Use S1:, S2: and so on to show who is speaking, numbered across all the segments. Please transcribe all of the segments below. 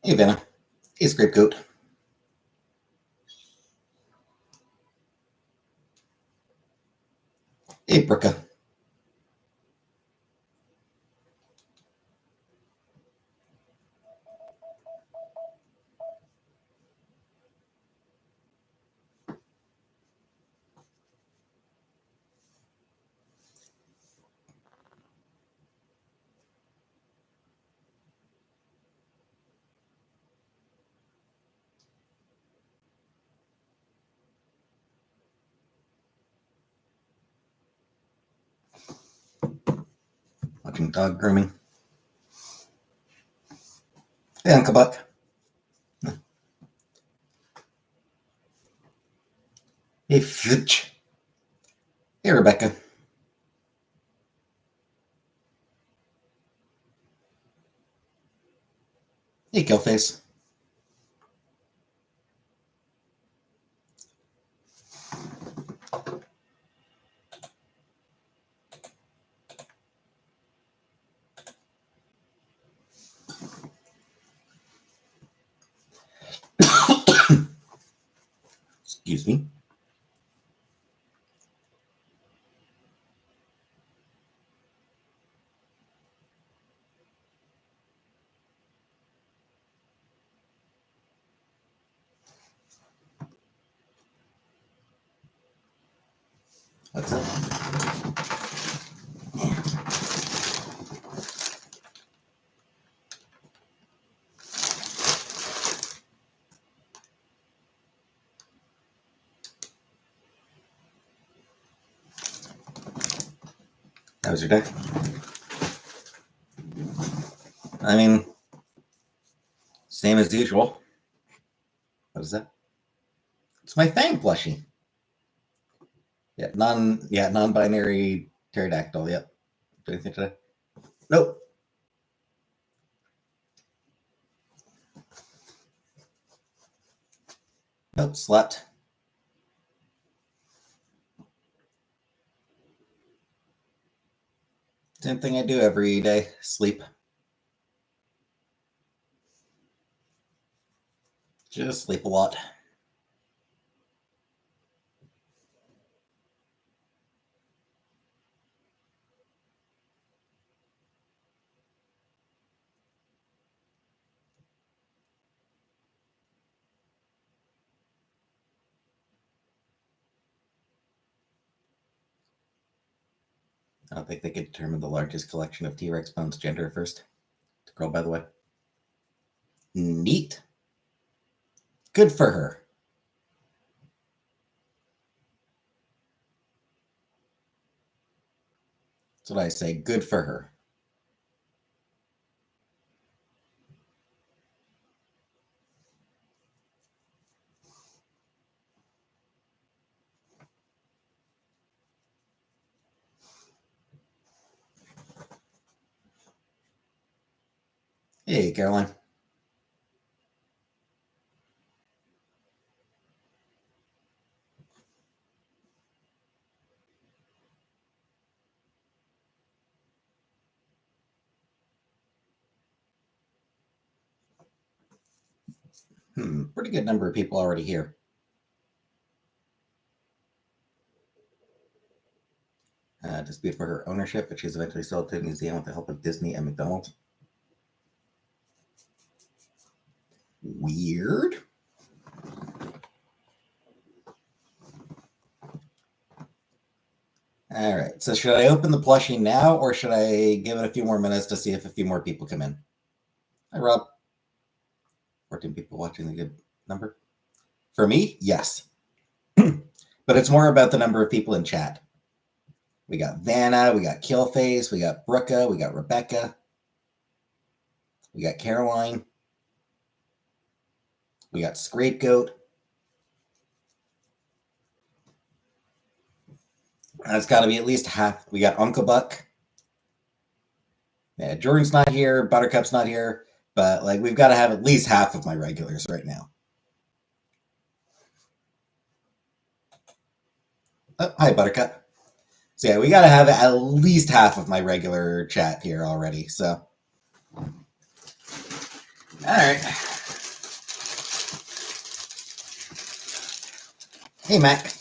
S1: Hey, Vanna. Hey, Scapegoat. Hey, Brooka. Watching dog grooming. Hey, Uncle Buck. Hey, Fitch. Hey, Rebecca. Hey, Killface. Excuse me. What's up? How was your day? I mean, same as usual. What is that? It's my Fang plushie. Yeah, non-binary pterodactyl. Yep. Do anything today? Nope. Nope. Slept. Same thing I do every day. Sleep. Just sleep a lot. I don't think they could determine the largest collection of T-Rex bones gender first. Girl, by the way. Neat. Good for her. That's what I say. Good for her. Hey, Caroline. Pretty good number of people already here. Dispute for her ownership, but she's eventually sold to a museum with the help of Disney and McDonald's. Weird. All right. So should I open the plushie now, or should I give it a few more minutes to see if a few more people come in? Hi, Rob. 14 people watching, the good number. For me, yes. But it's more about the number of people in chat. We got Vanna, we got Killface, we got Brooka, we got Rebecca, we got Caroline, we got Scapegoat. That's got to be at least half. We got Uncle Buck. Yeah, Jordan's not here. Buttercup's not here. But like, we've got to have at least half of my regulars right now. Oh, hi, Buttercup. So yeah, we got to have at least half of my regular chat here already. So, all right. Hey, Mac.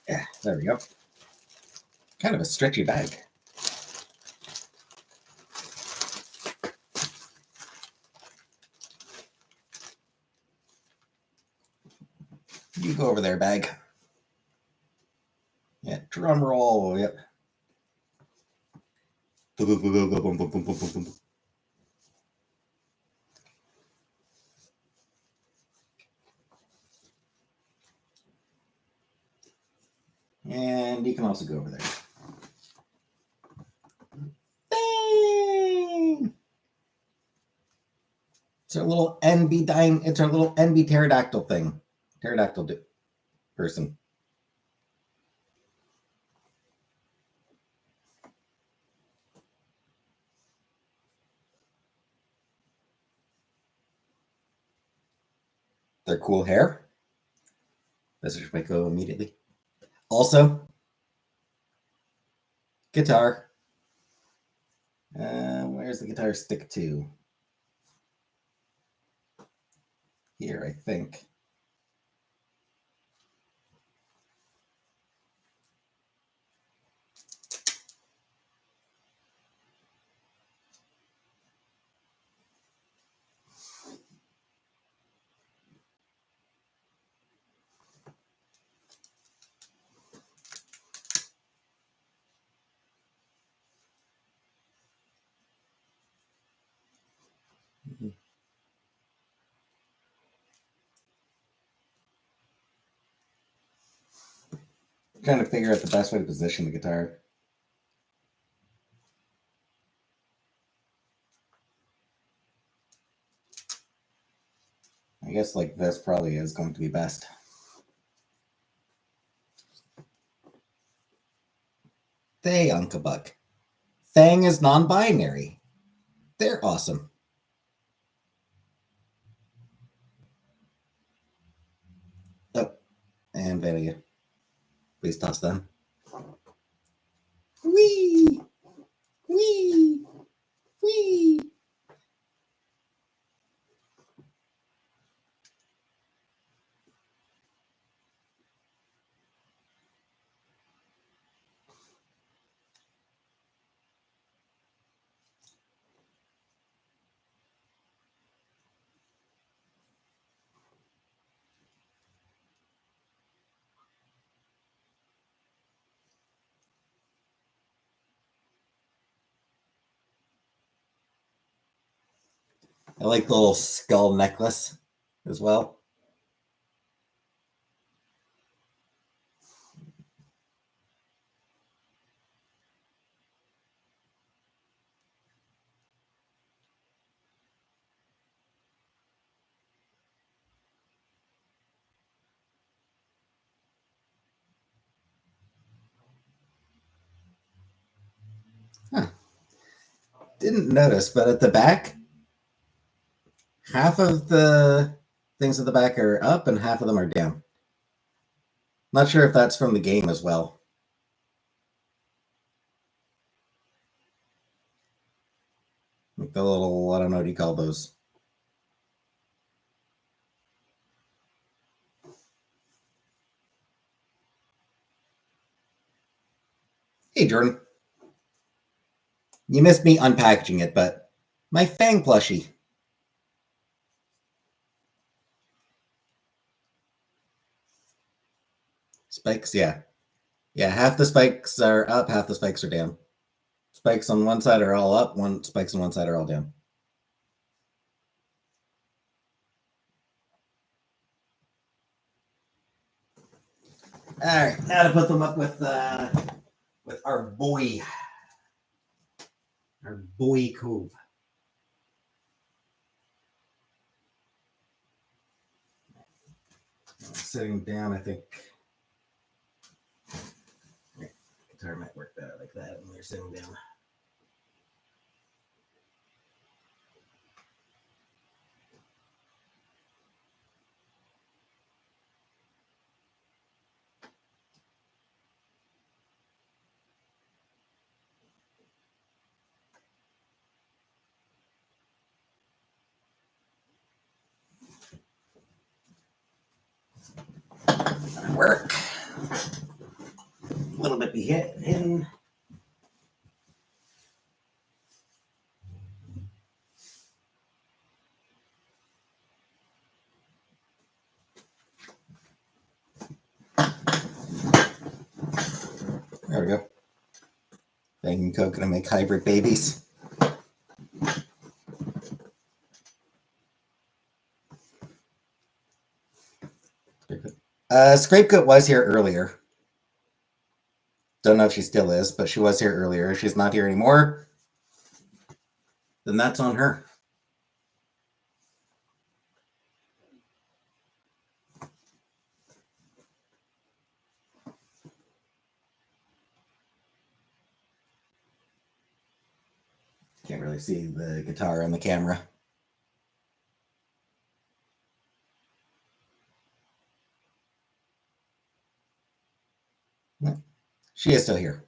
S1: Yeah, there we go. Kind of a stretchy bag. You go over there, bag. Yeah, drum roll. Yep. And you can also go over there. Fang! It's our little NB dying. It's our little NB pterodactyl thing. Pterodactyl person. Their cool hair. Message might go immediately. Also, guitar. Where's the guitar stick to? Here, I think. I'm trying to figure out the best way to position the guitar. I guess like this probably is going to be best. They Unkabuck. Fang is non-binary. They're awesome. Oh, and Valia. Please toss them. Wee! Wee! Wee! I like the little skull necklace as well. Huh. Didn't notice, but at the back, half of the things at the back are up and half of them are down. Not sure if that's from the game as well. Like the little, I don't know what you call those. Hey, Jordan. You missed me unpackaging it, but my Fang plushie. Spikes, yeah. Yeah, half the spikes are up, half the spikes are down. Spikes on one side are all up, spikes on one side are all down. All right, now to put them up with our boy Cove. Sitting down, I think. Guitar might work better like that when you're sitting down. work. A little bit be hidden. There we go. Fang and Co gonna make hybrid babies. Scrapegoat was here earlier. Don't know if she still is, but she was here earlier. If she's not here anymore, then that's on her. Can't really see the guitar on the camera. She is still here.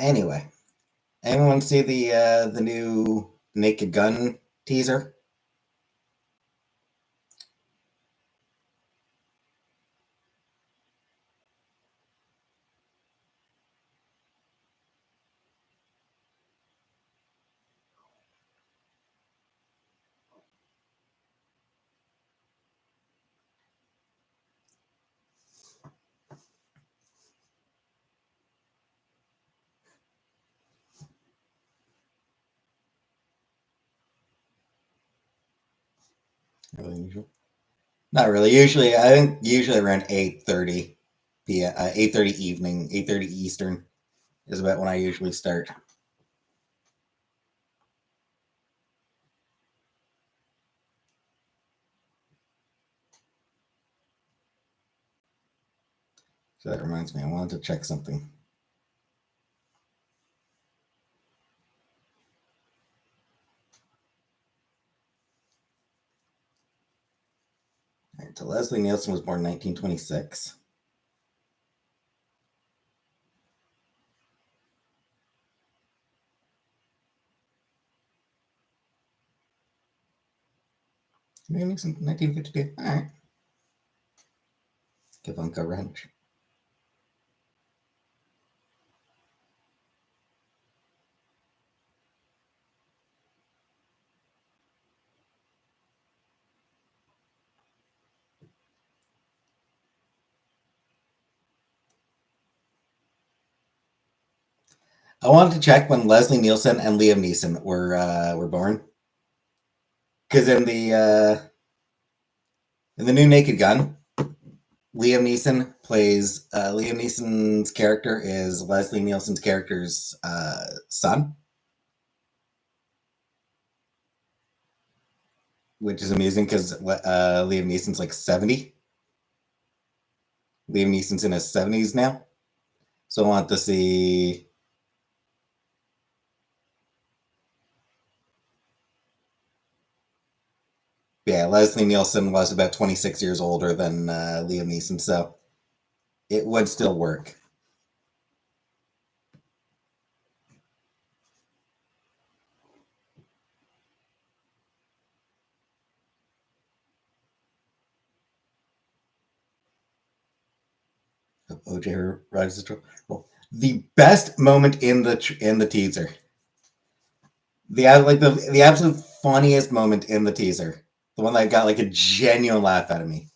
S1: Anyway, anyone see the new Naked Gun teaser? Really usual? Not really. Usually, I think usually around 8:30 p.m. 8:30 evening, 8:30 Eastern is about when I usually start. So that reminds me, I wanted to check something. Right, so Leslie Nielsen was born in 1926. Nixon, 1952. All right. Kavanka Ranch. I wanted to check when Leslie Nielsen and Liam Neeson were born, because in the new Naked Gun, Liam Neeson's character is Leslie Nielsen's character's son, which is amusing because Liam Neeson's like 70. Liam Neeson's in his 70s now, so I want to see. Yeah, Leslie Nielsen was about 26 years older than Liam Neeson, so it would still work. OJ rises to the best moment in the teaser. The absolute funniest moment in the teaser. The one that got like a genuine laugh out of me.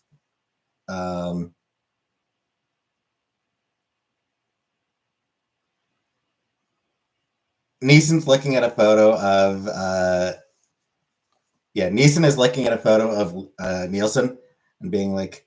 S1: Neeson's looking at a photo of Neeson is looking at a photo of Nielsen and being like,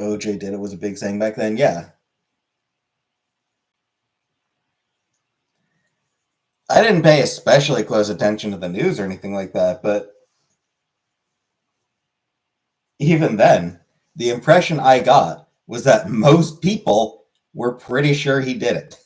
S1: OJ did it was a big thing back then. Yeah. I didn't pay especially close attention to the news or anything like that, but even then, the impression I got was that most people were pretty sure he did it.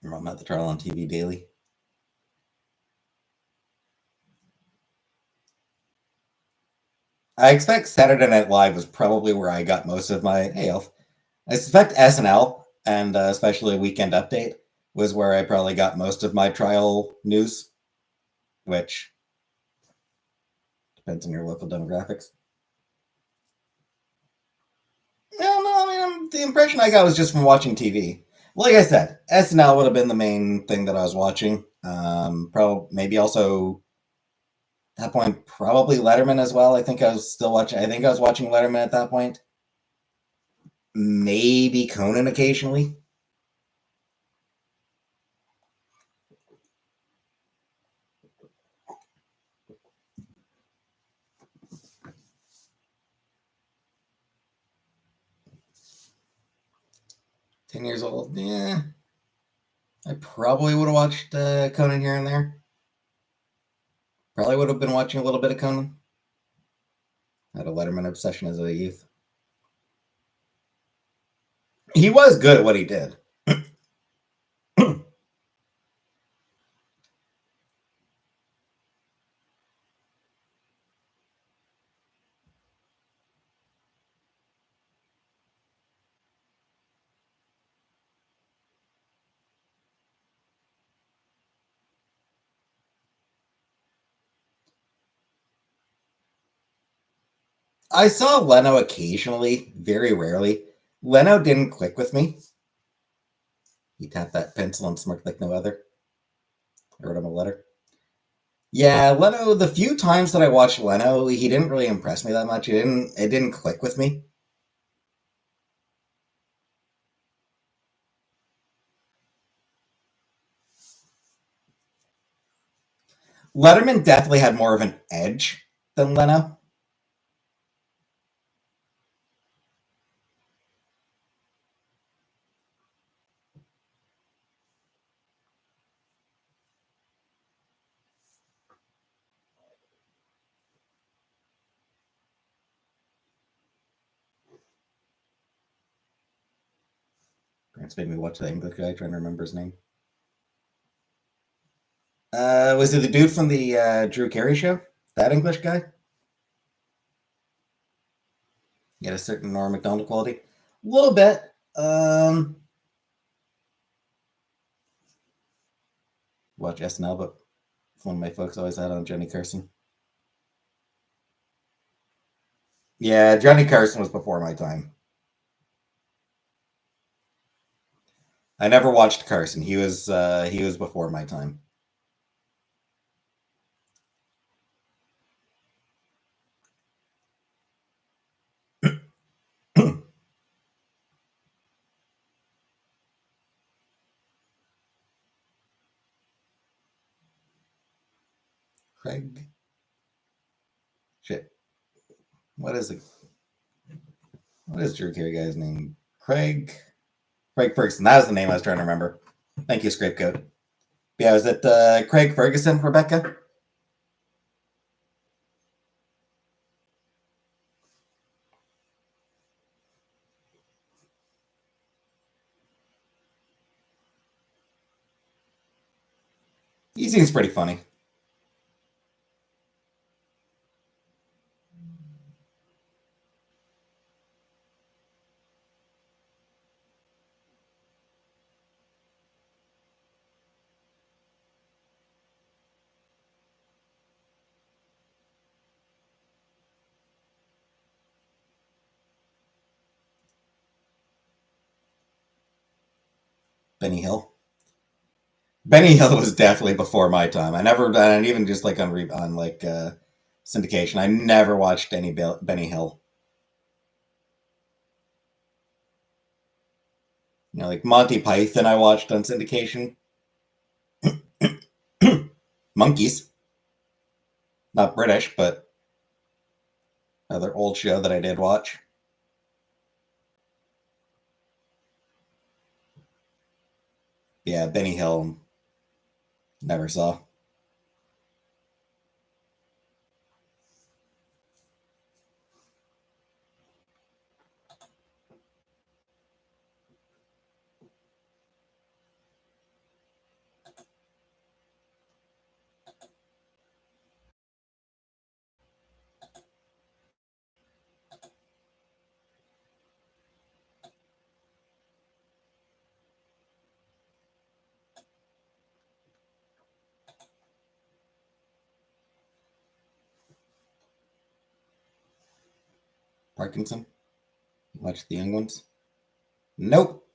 S1: Your mom had the trial on TV daily. I expect Saturday Night Live was probably where I got most of my hey elf. I suspect SNL and especially Weekend Update was where I probably got most of my trial news, which depends on your local demographics. No, I mean the impression I got was just from watching TV. Like I said, SNL would have been the main thing that I was watching. Probably maybe also at that point probably Letterman as well. I think I was still watching. I think I was watching Letterman at that point. Maybe Conan occasionally. 10 years old. Yeah, I probably would have watched Conan here and there. Probably would have been watching a little bit of Conan. Had a Letterman obsession as a youth. He was good at what he did. I saw Leno occasionally, very rarely. Leno didn't click with me. He tapped that pencil and smirked like no other. I wrote him a letter. Yeah, Leno. The few times that I watched Leno, he didn't really impress me that much. He didn't. It didn't click with me. Letterman definitely had more of an edge than Leno. Parents made me watch the English guy, trying to remember his name. Was it the dude from the Drew Carey show? That English guy? He had a certain Norm Macdonald quality. A little bit. Watch SNL, but one of my folks always had on Johnny Carson. Yeah, Johnny Carson was before my time. I never watched Carson. He was before my time. Craig. Shit. What is it? What is Drew Carey guy's name? Craig. Craig Ferguson. That was the name I was trying to remember. Thank you, Scrapegoat. Yeah, was it Craig Ferguson, Rebecca? He seems pretty funny. Benny Hill. Benny Hill was definitely before my time. I never, and even just like on like syndication, I never watched any Benny Hill. You know, like Monty Python, I watched on syndication. Monkeys, not British, but another old show that I did watch. Yeah, Benny Hill, never saw. Parkinson, watch the young ones. Nope,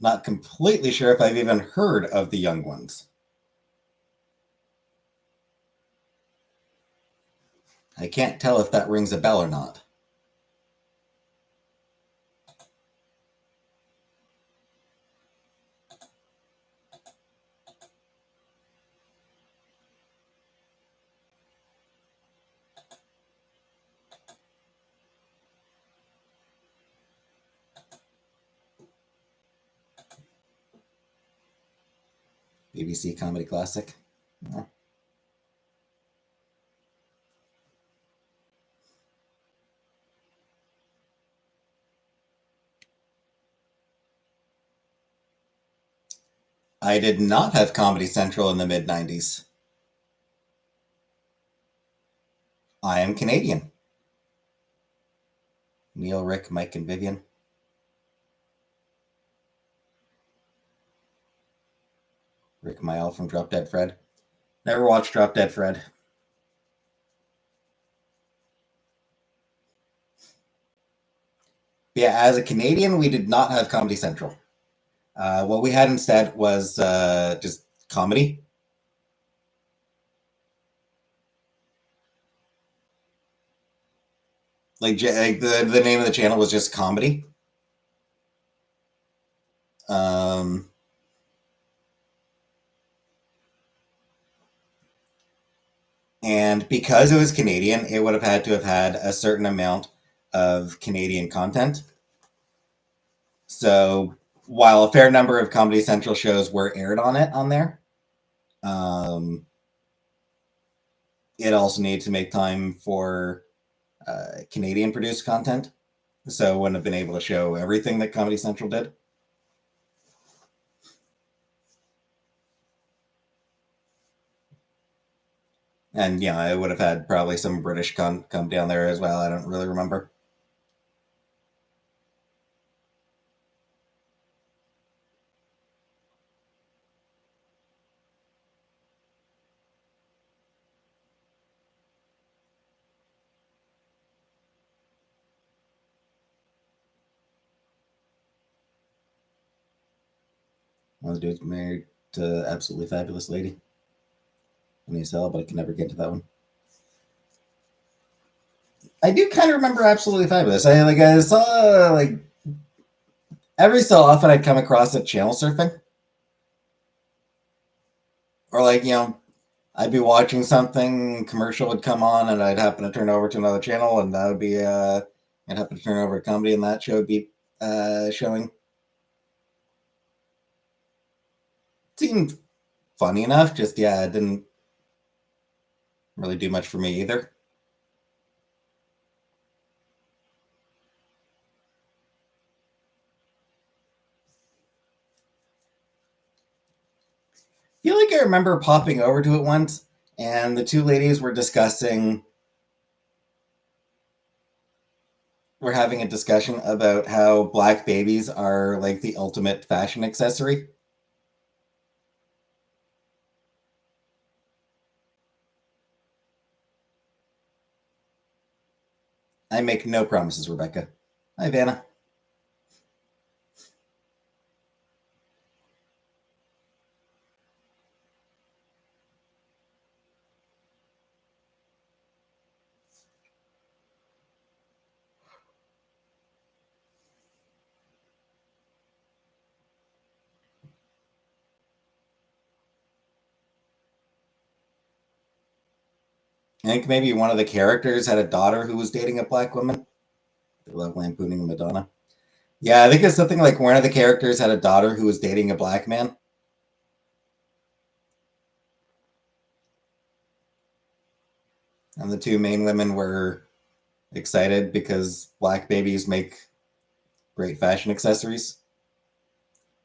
S1: not completely sure if I've even heard of the young ones. I can't tell if that rings a bell or not. BBC Comedy Classic. No. I did not have Comedy Central in the mid 90s. I am Canadian. Neil, Rick, Mike, and Vivian. Rick Mayall from Drop Dead Fred. Never watched Drop Dead Fred. But yeah, as a Canadian, we did not have Comedy Central. What we had instead was just comedy. Like the name of the channel was just comedy. Um, and because it was Canadian, it would have had to have had a certain amount of Canadian content. So while a fair number of Comedy Central shows were aired on there, um, it also needed to make time for Canadian produced content. So wouldn't have been able to show everything that Comedy Central did. And yeah, I would have had probably some British come down there as well. I don't really remember. One of the dudes married to absolutely fabulous lady. I need to sell, but I can never get to that one. I do kind of remember absolutely fabulous. I saw like every so often I'd come across it channel surfing, or like I'd be watching something, commercial would come on, and I'd happen to turn over to another channel, and that would be I'd happen to turn over to comedy, and that show would be showing. Seemed funny enough, just yeah, it didn't really do much for me either. I feel like I remember popping over to it once, and the two ladies were discussing. We're having a discussion about how black babies are like the ultimate fashion accessory. I make no promises, Rebecca. Hi, Vanna. I think maybe one of the characters had a daughter who was dating a black woman. They love lampooning Madonna. Yeah, I think it's something like one of the characters had a daughter who was dating a black man. And the two main women were excited because black babies make great fashion accessories,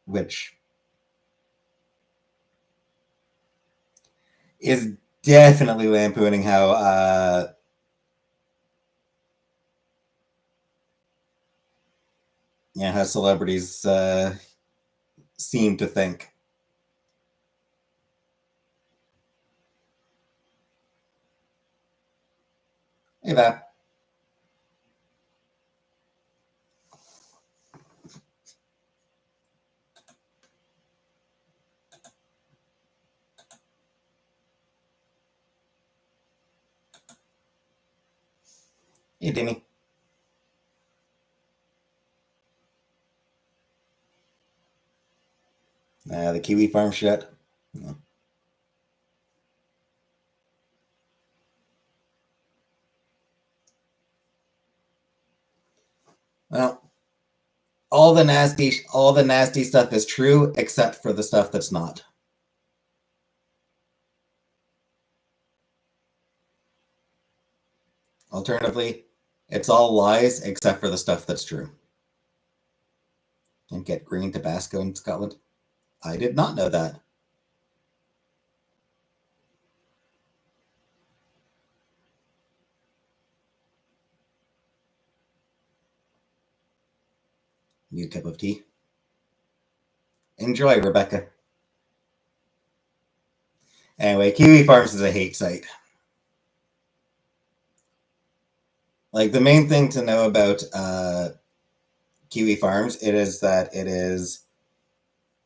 S1: which is definitely lampooning how how celebrities seem to think. Hey, that. Hey, Denny. The Kiwi Farm shit. Yeah. Well, all the nasty stuff is true except for the stuff that's not. Alternatively, it's all lies except for the stuff that's true. Can't get green Tabasco in Scotland. I did not know that. New cup of tea. Enjoy, Rebecca. Anyway, Kiwi Farms is a hate site. Like the main thing to know about Kiwi Farms, it is that it is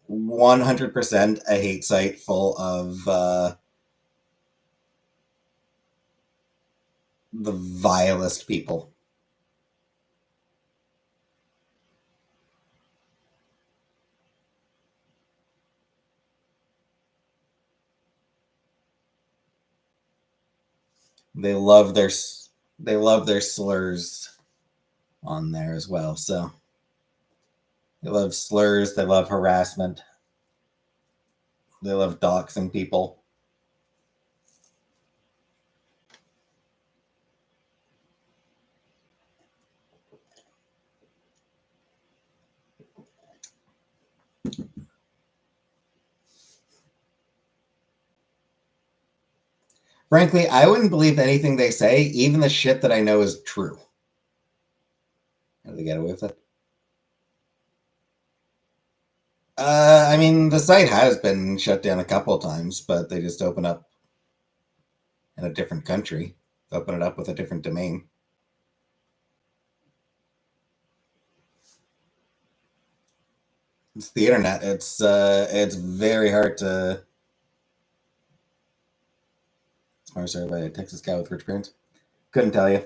S1: 100% a hate site full of the vilest people. They love their they love their slurs on there as well. So they love slurs. They love harassment. They love doxing people. Frankly, I wouldn't believe anything they say, even the shit that I know is true. How do they get away with it? I mean, the site has been shut down a couple of times, but they just open up in a different country, open it up with a different domain. It's the internet. It's very hard to. Sorry, by a Texas guy with rich parents. Couldn't tell you.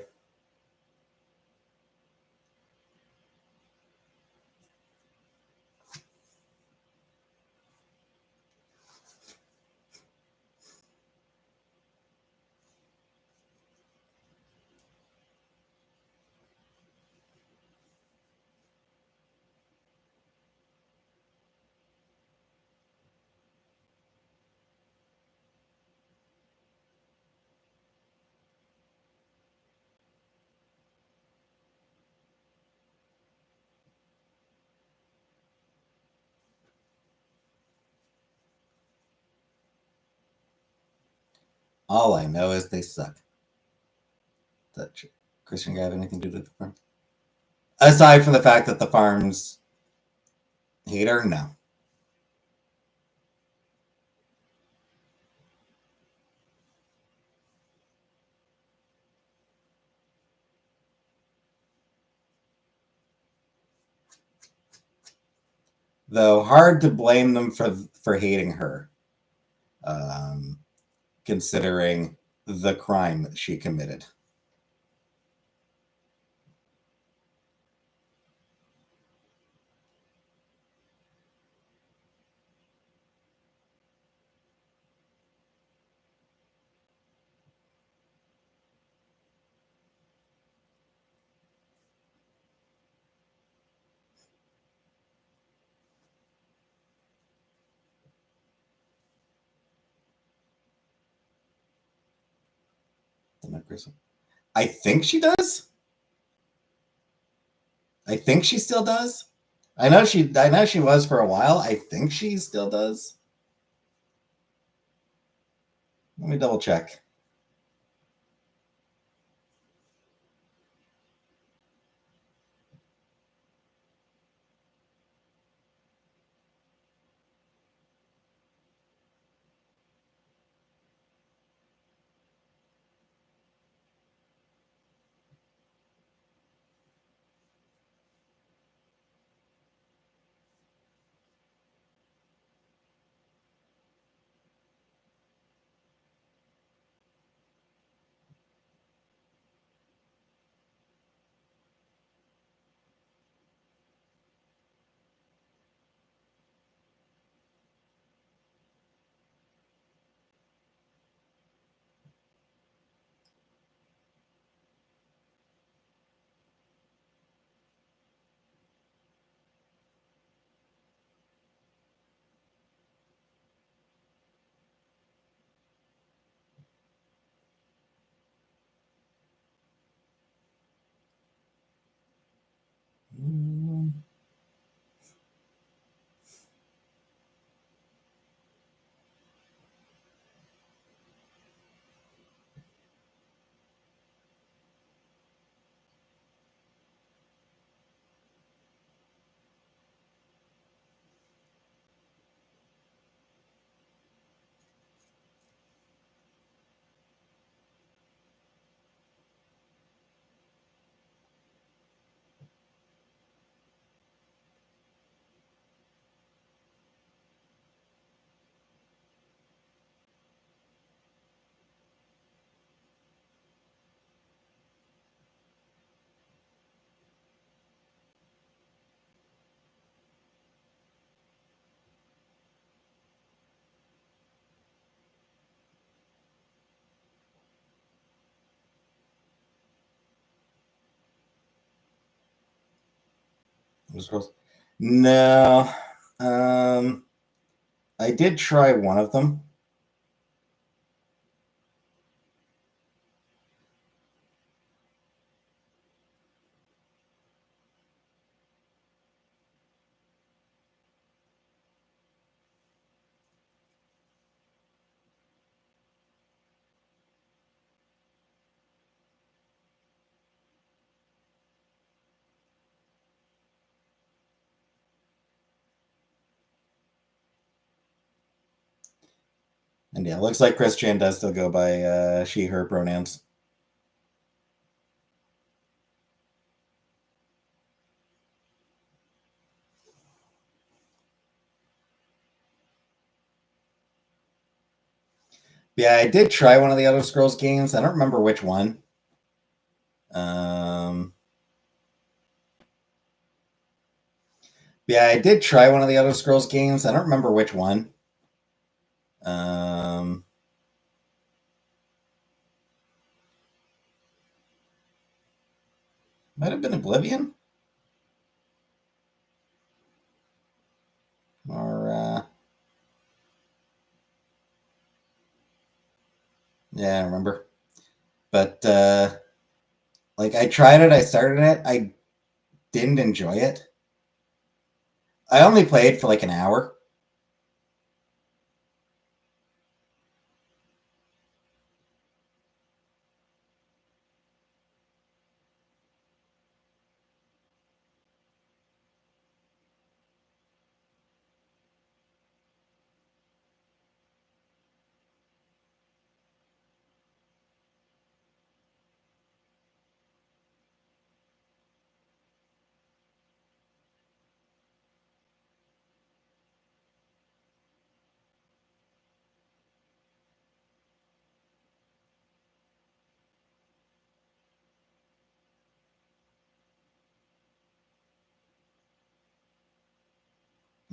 S1: All I know is they suck. That Christian guy have anything to do with the farm? Aside from the fact that the farms hate her, no. Though hard to blame them for hating her, um, considering the crime that she committed. I think she does. I think she still does. I know she. I know she was for a while. I think she still does. Let me double check. No. Um, I did try one of them. And yeah, looks like Christian does still go by she, her pronouns. Yeah, I did try one of the Elder Scrolls games. I don't remember which one. Um, yeah, I did try one of the Elder Scrolls games. I don't remember which one. Um, Might have been Oblivion, or yeah, I don't remember. But like, I tried it. I started it. I didn't enjoy it. I only played for like an hour.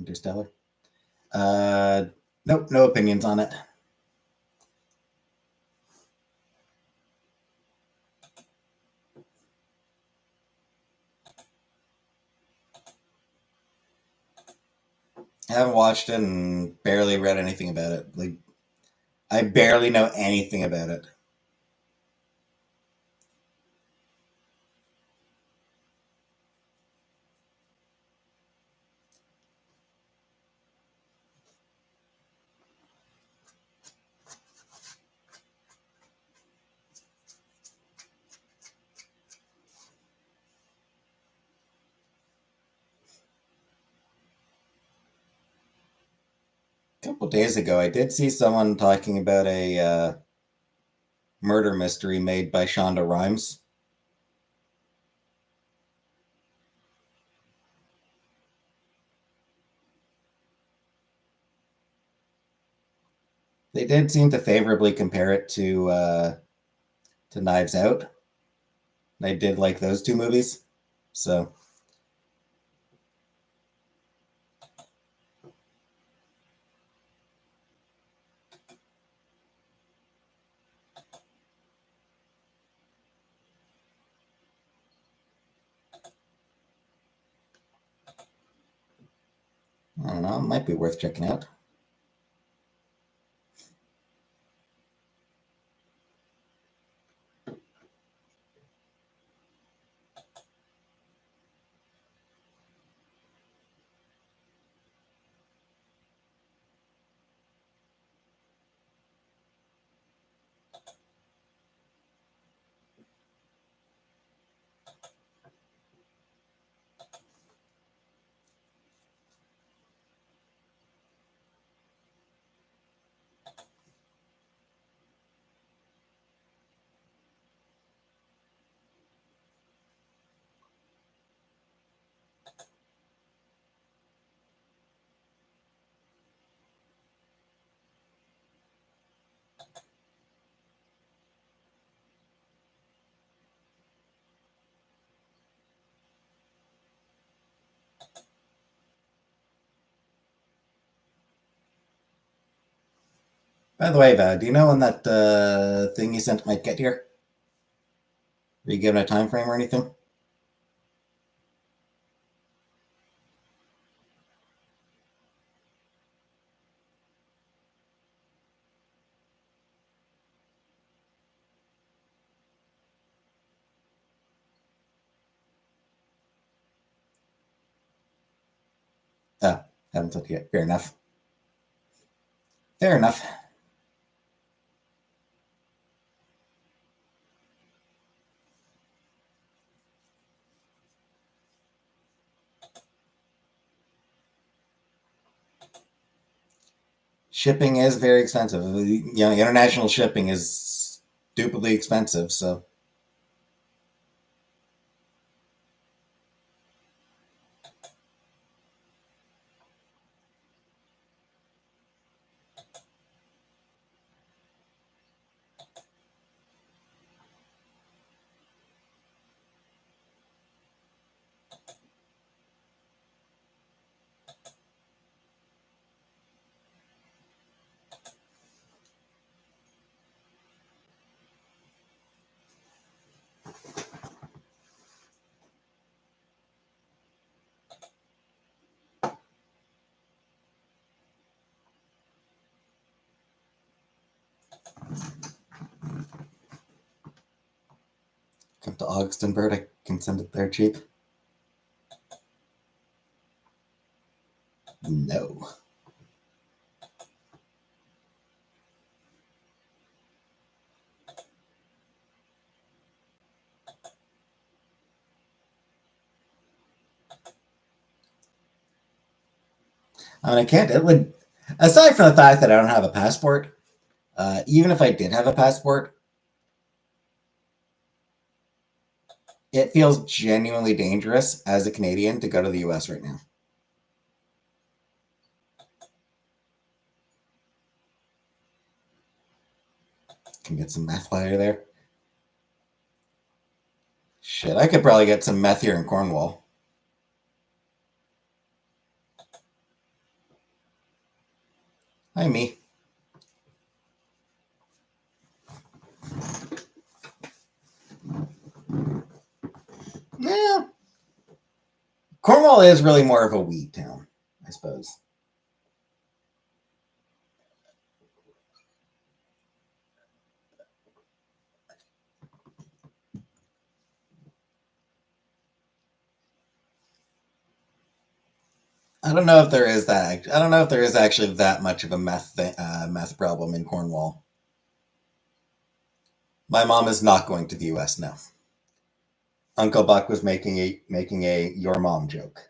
S1: Interstellar. Nope, no opinions on it. I haven't watched it and barely read anything about it. Like, I barely know anything about it. A couple days ago, I did see someone talking about a murder mystery made by Shonda Rhimes. They did seem to favorably compare it to Knives Out. I did like those two movies, so I don't know. It might be worth checking out. By the way, Val, do you know when that thing you sent might get here? Are you given a time frame or anything? Oh, haven't told you yet. Fair enough. Fair enough. Shipping is very expensive. You know, international shipping is stupidly expensive. So come to Augustenburg, I can send it there cheap. No. I mean, I can't. It would. Aside from the fact that I don't have a passport, even if I did have a passport, it feels genuinely dangerous as a Canadian to go to the U.S. right now. Can get some meth while you're there. Shit, I could probably get some meth here in Cornwall. Hi, me. Yeah. Cornwall is really more of a wheat town, I suppose. I don't know if there is that. I don't know if there is actually that much of a meth problem in Cornwall. My mom is not going to the U.S. now. Uncle Buck was making a your mom joke.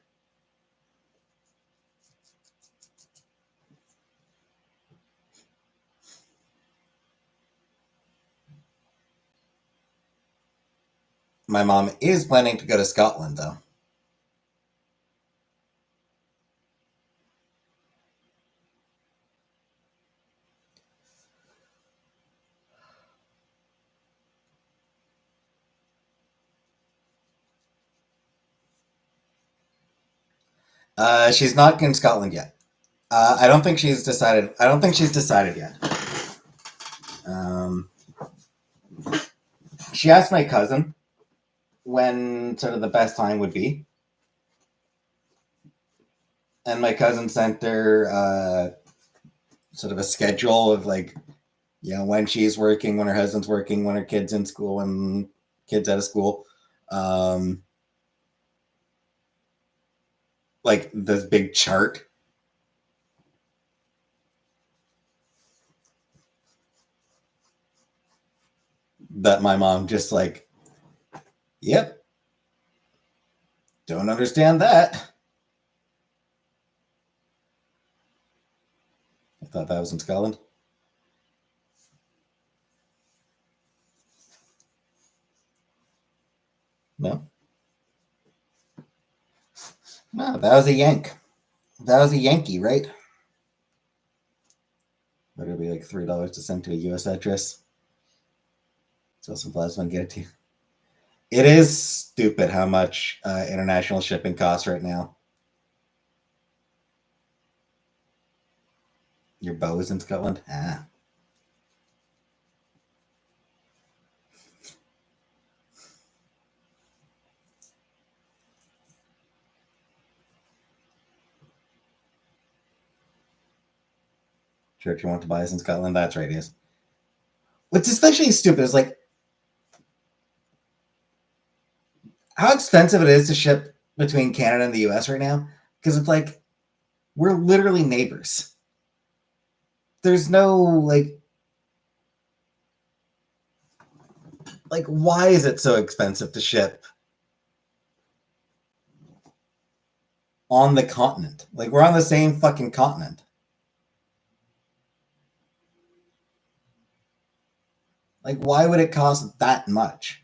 S1: My mom is planning to go to Scotland though. She's not in Scotland yet. I don't think she's decided. I don't think she's decided yet. Um, she asked my cousin when sort of the best time would be, and my cousin sent her sort of a schedule of like, when she's working, when her husband's working, when her kids in school, when kids out of school. Um, like this big chart that my mom just like, yep, don't understand that. I thought that was in Scotland. No, no, that was a Yank. That was a Yankee, right? But it'll be like $3 to send to a U.S. address. So some plasma and get it to you. It is stupid how much international shipping costs right now. Your bow is in Scotland? Ah. Church you want to buy is in Scotland? That's right, it is. What's especially stupid is like how expensive it is to ship between Canada and the US right now. Because it's like we're literally neighbors. There's no like why is it so expensive to ship on the continent? Like we're on the same fucking continent. Like why would it cost that much?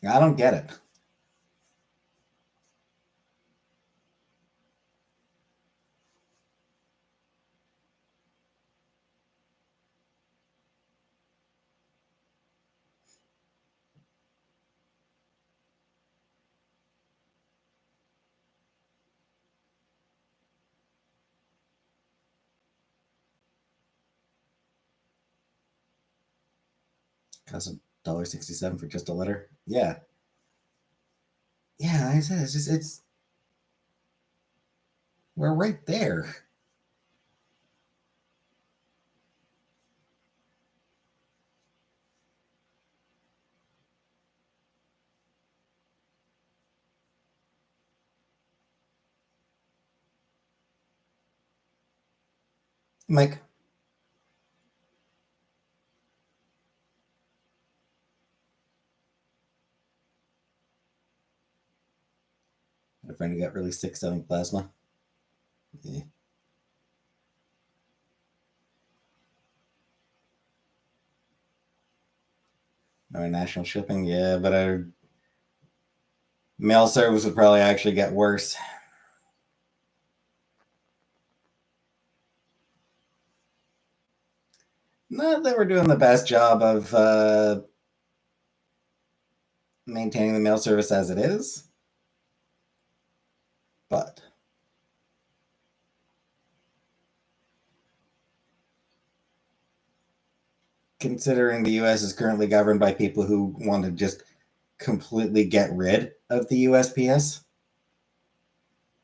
S1: I don't get it. Cost $1.67 for just a letter. Yeah. Yeah, I said it's we're right there. I'm like, a friend who got really sick selling plasma. Yeah. No national shipping, yeah, but our mail service would probably actually get worse. Not that we're doing the best job of maintaining the mail service as it is, but considering the U.S. is currently governed by people who want to just completely get rid of the USPS.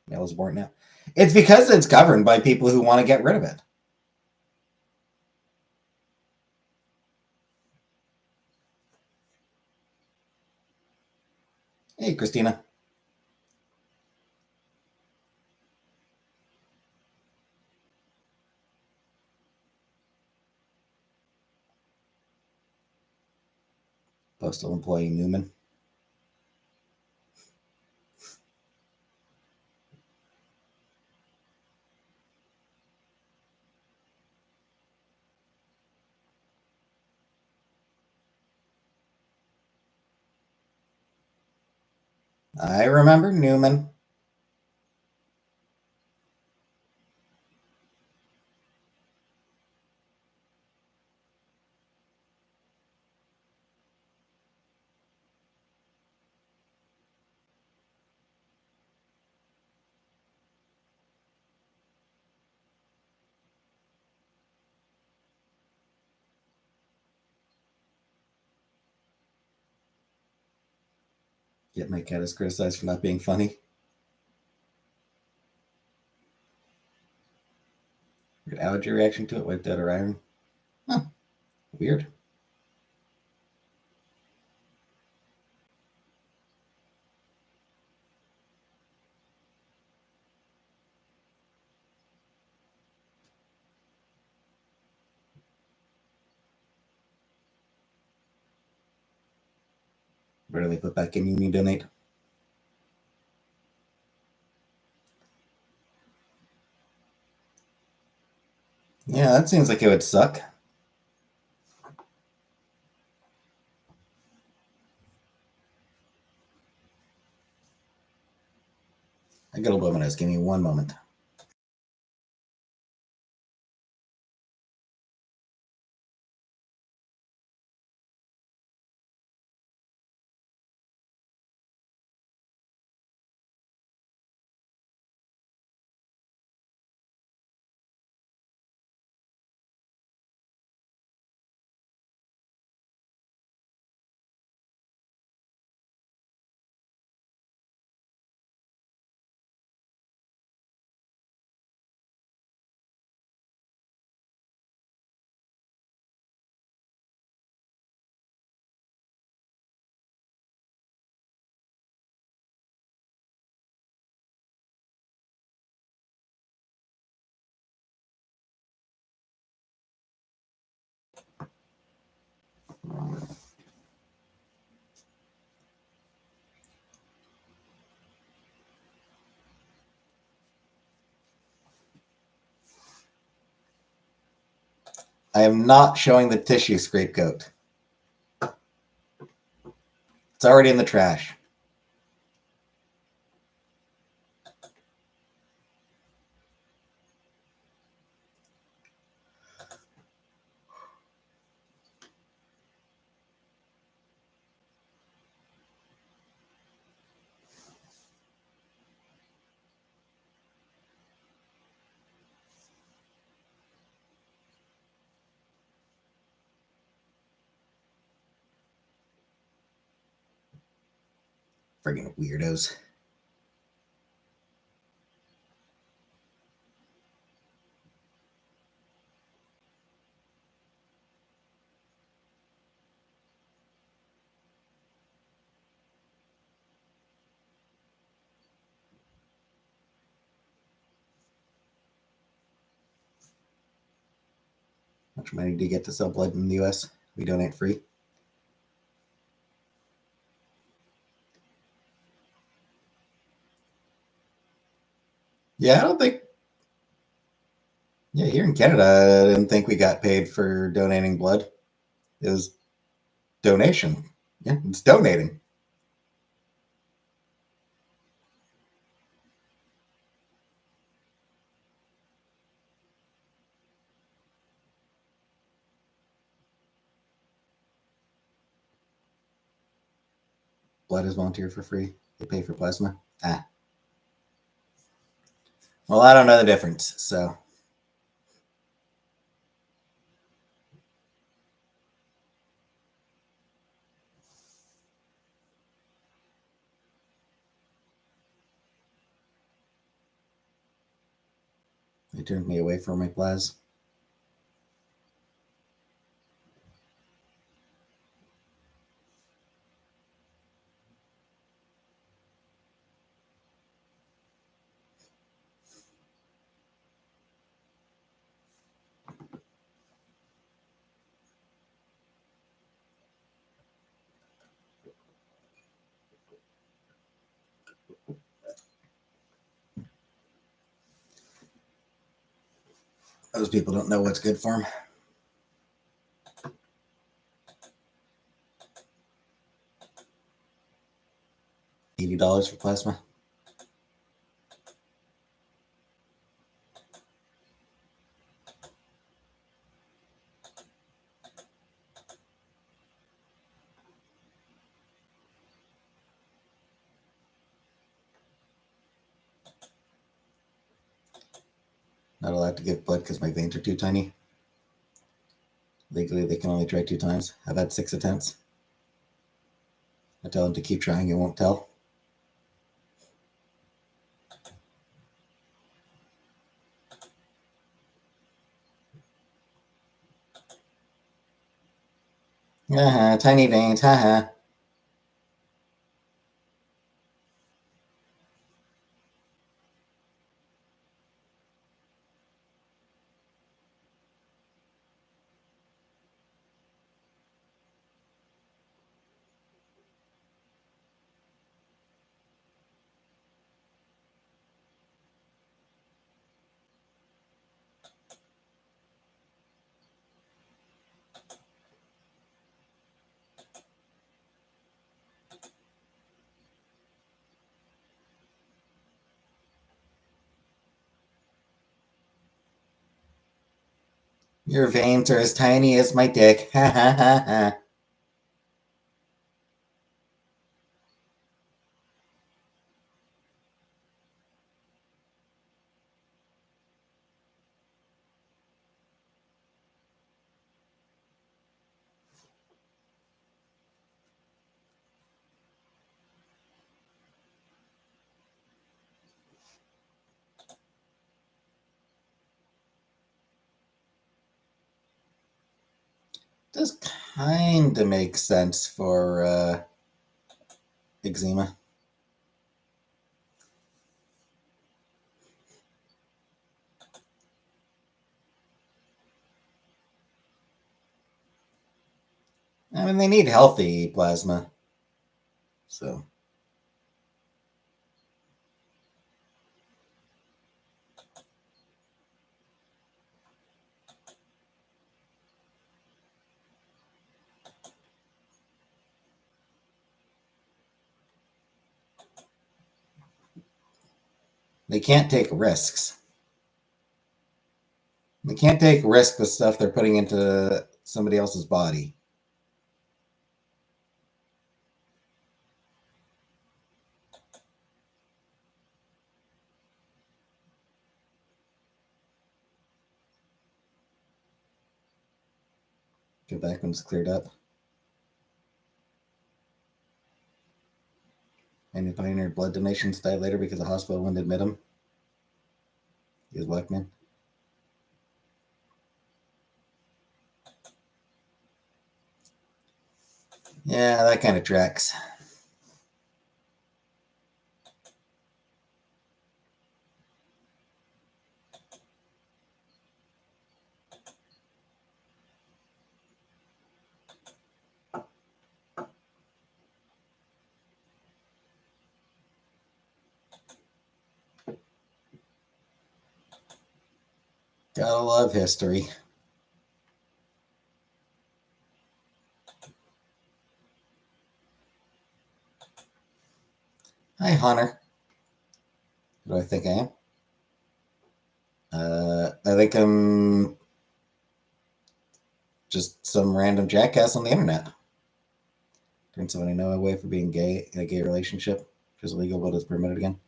S1: Mail is born now. It's because it's governed by people who want to get rid of it. Hey, Christina. Postal employee Newman. I remember Newman. Yet my cat is criticized for not being funny. Weird allergy reaction to it, wiped out her iron. Huh. Weird. Where do they put back in Union Donate? Yeah, that seems like it would suck. I got a luminous. Give me one moment. I am not showing the tissue scapegoat. It's already in the trash. Friggin' weirdos. How much money do you get to sell blood in the US? We donate free. Yeah, I don't think. Yeah, here in Canada, I didn't think we got paid for donating blood. It was donation. Yeah, it's donating. Blood is volunteer for free. They pay for plasma. Ah. Well, I don't know the difference, so. turned me away from my Plaz. Those people don't know what's good for them. $80 for plasma. Not allowed to give blood because my veins are too tiny. Legally, they can only try 2 times. I've had 6 attempts. I tell them to keep trying, you won't tell. Tiny veins, haha. Your veins are as tiny as my dick. Ha ha ha ha. Does kind of make sense for eczema. I mean, they need healthy plasma. So. They can't take risks. They can't take risks with stuff they're putting into somebody else's body. Get back when it's cleared up. And he pioneered blood donations, died later because the hospital wouldn't admit him. He was a black man. Yeah, that kind of tracks. Gotta love history. Hi, Hunter. Who do I think I am? I think I'm just some random jackass on the internet. Turn someone I know away for being gay in a gay relationship, which is illegal but is permitted again.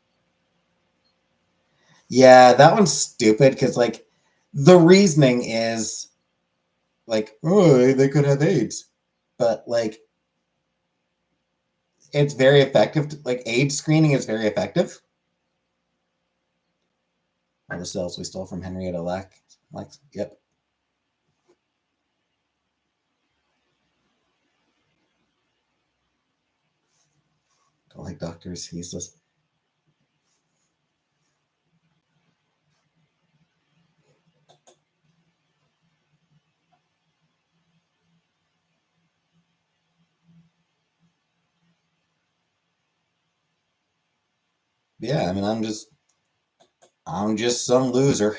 S1: Yeah, that one's stupid because, like, the reasoning is, like, oh, they could have AIDS. But, like, it's very effective. Like, AIDS screening is very effective. All the cells we stole from Henrietta Lack. Yep. Don't like doctors. He's useless. Yeah, I mean, I'm just some loser.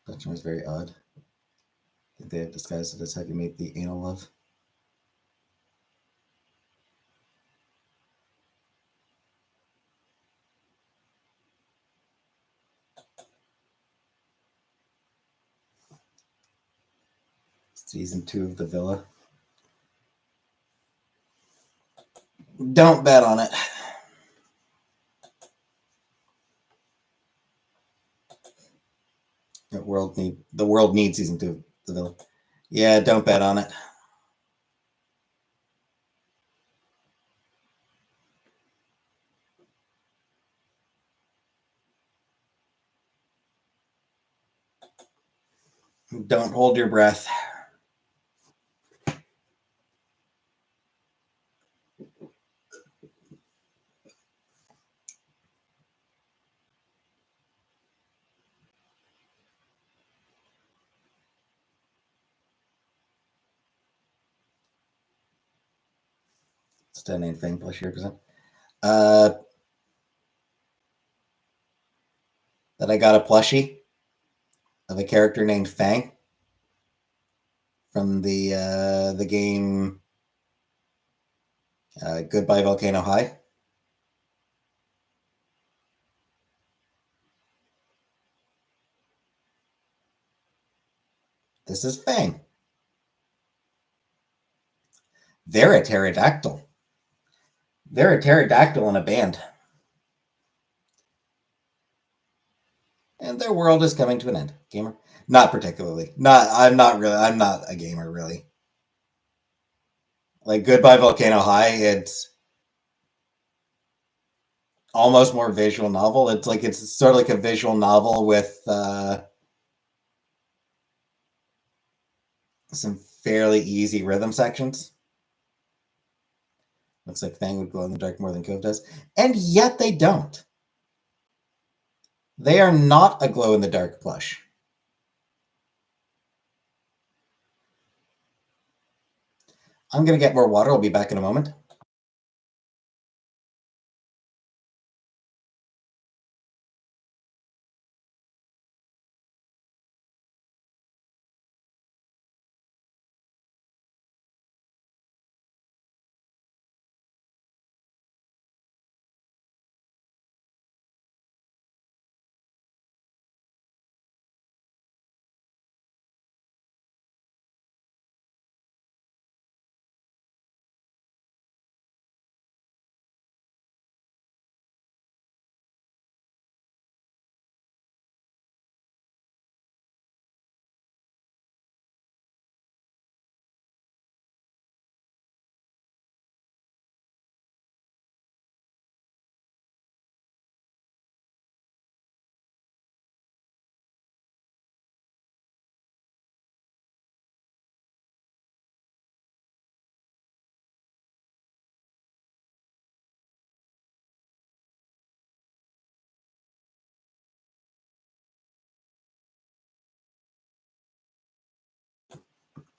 S1: That was very odd. I think they have disguised it as have you made the anal love. Season 2 of The Villa. Don't bet on it. The world needs season 2 of The Villa. Yeah, don't bet on it. Don't hold your breath. Stunning Fang plushie represent. That I got a plushie of a character named Fang from the game Goodbye Volcano High. This is Fang. They're a pterodactyl. They're a pterodactyl in a band. And their world is coming to an end. Gamer? Not particularly. I'm not a gamer really. Like Goodbye Volcano High, it's almost more visual novel. It's sort of like a visual novel with some fairly easy rhythm sections. Looks like Fang would glow in the dark more than Cove does. And yet they don't. They are not a glow in the dark plush. I'm going to get more water. I'll be back in a moment.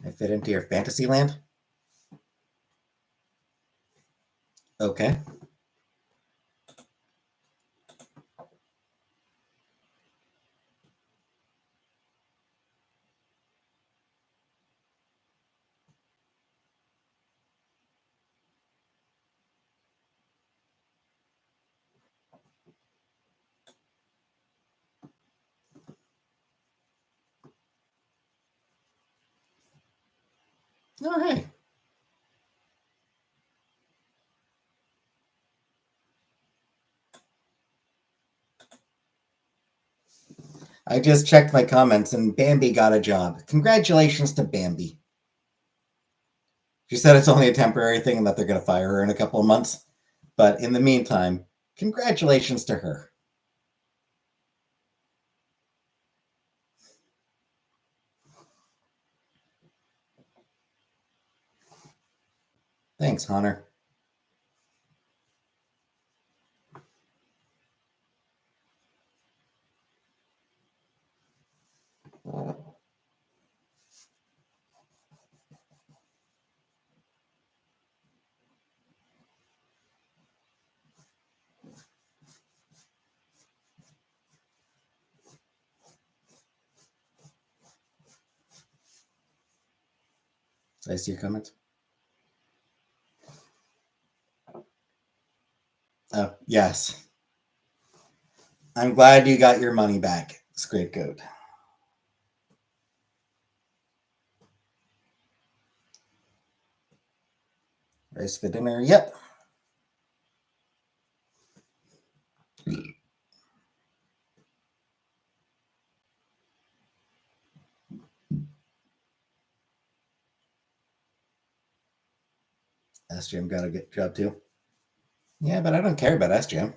S1: I fit into your fantasy land? Okay. Oh, hey. I just checked my comments and Bambi got a job. Congratulations to Bambi. She said it's only a temporary thing and that they're going to fire her in a couple of months. But in the meantime, congratulations to her. Thanks, Hunter. Did I see your comments? Yes. I'm glad you got your money back, Scapegoat. Rice for dinner? Yep. SGM got a good job too. Yeah, but I don't care about SGM.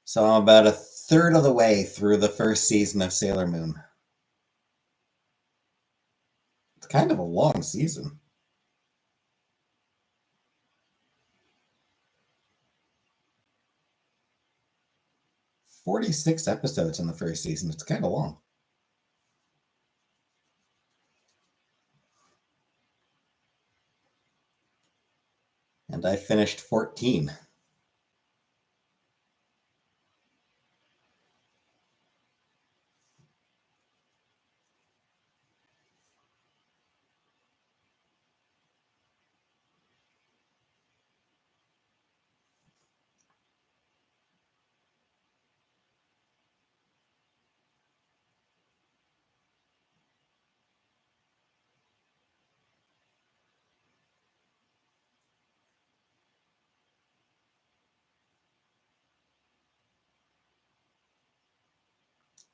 S1: So I'm about a third of the way through the first season of Sailor Moon. It's kind of a long season. 46 episodes in the first season. It's kind of long. And I finished 14.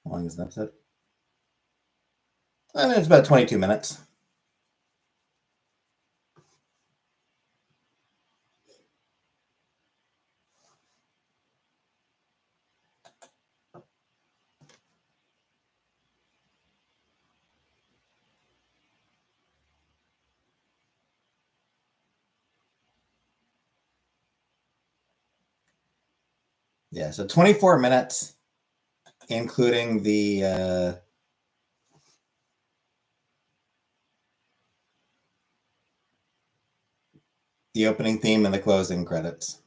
S1: How long is an episode? I mean, it's about 22 minutes. Yeah, so 24 minutes, including the opening theme and the closing credits.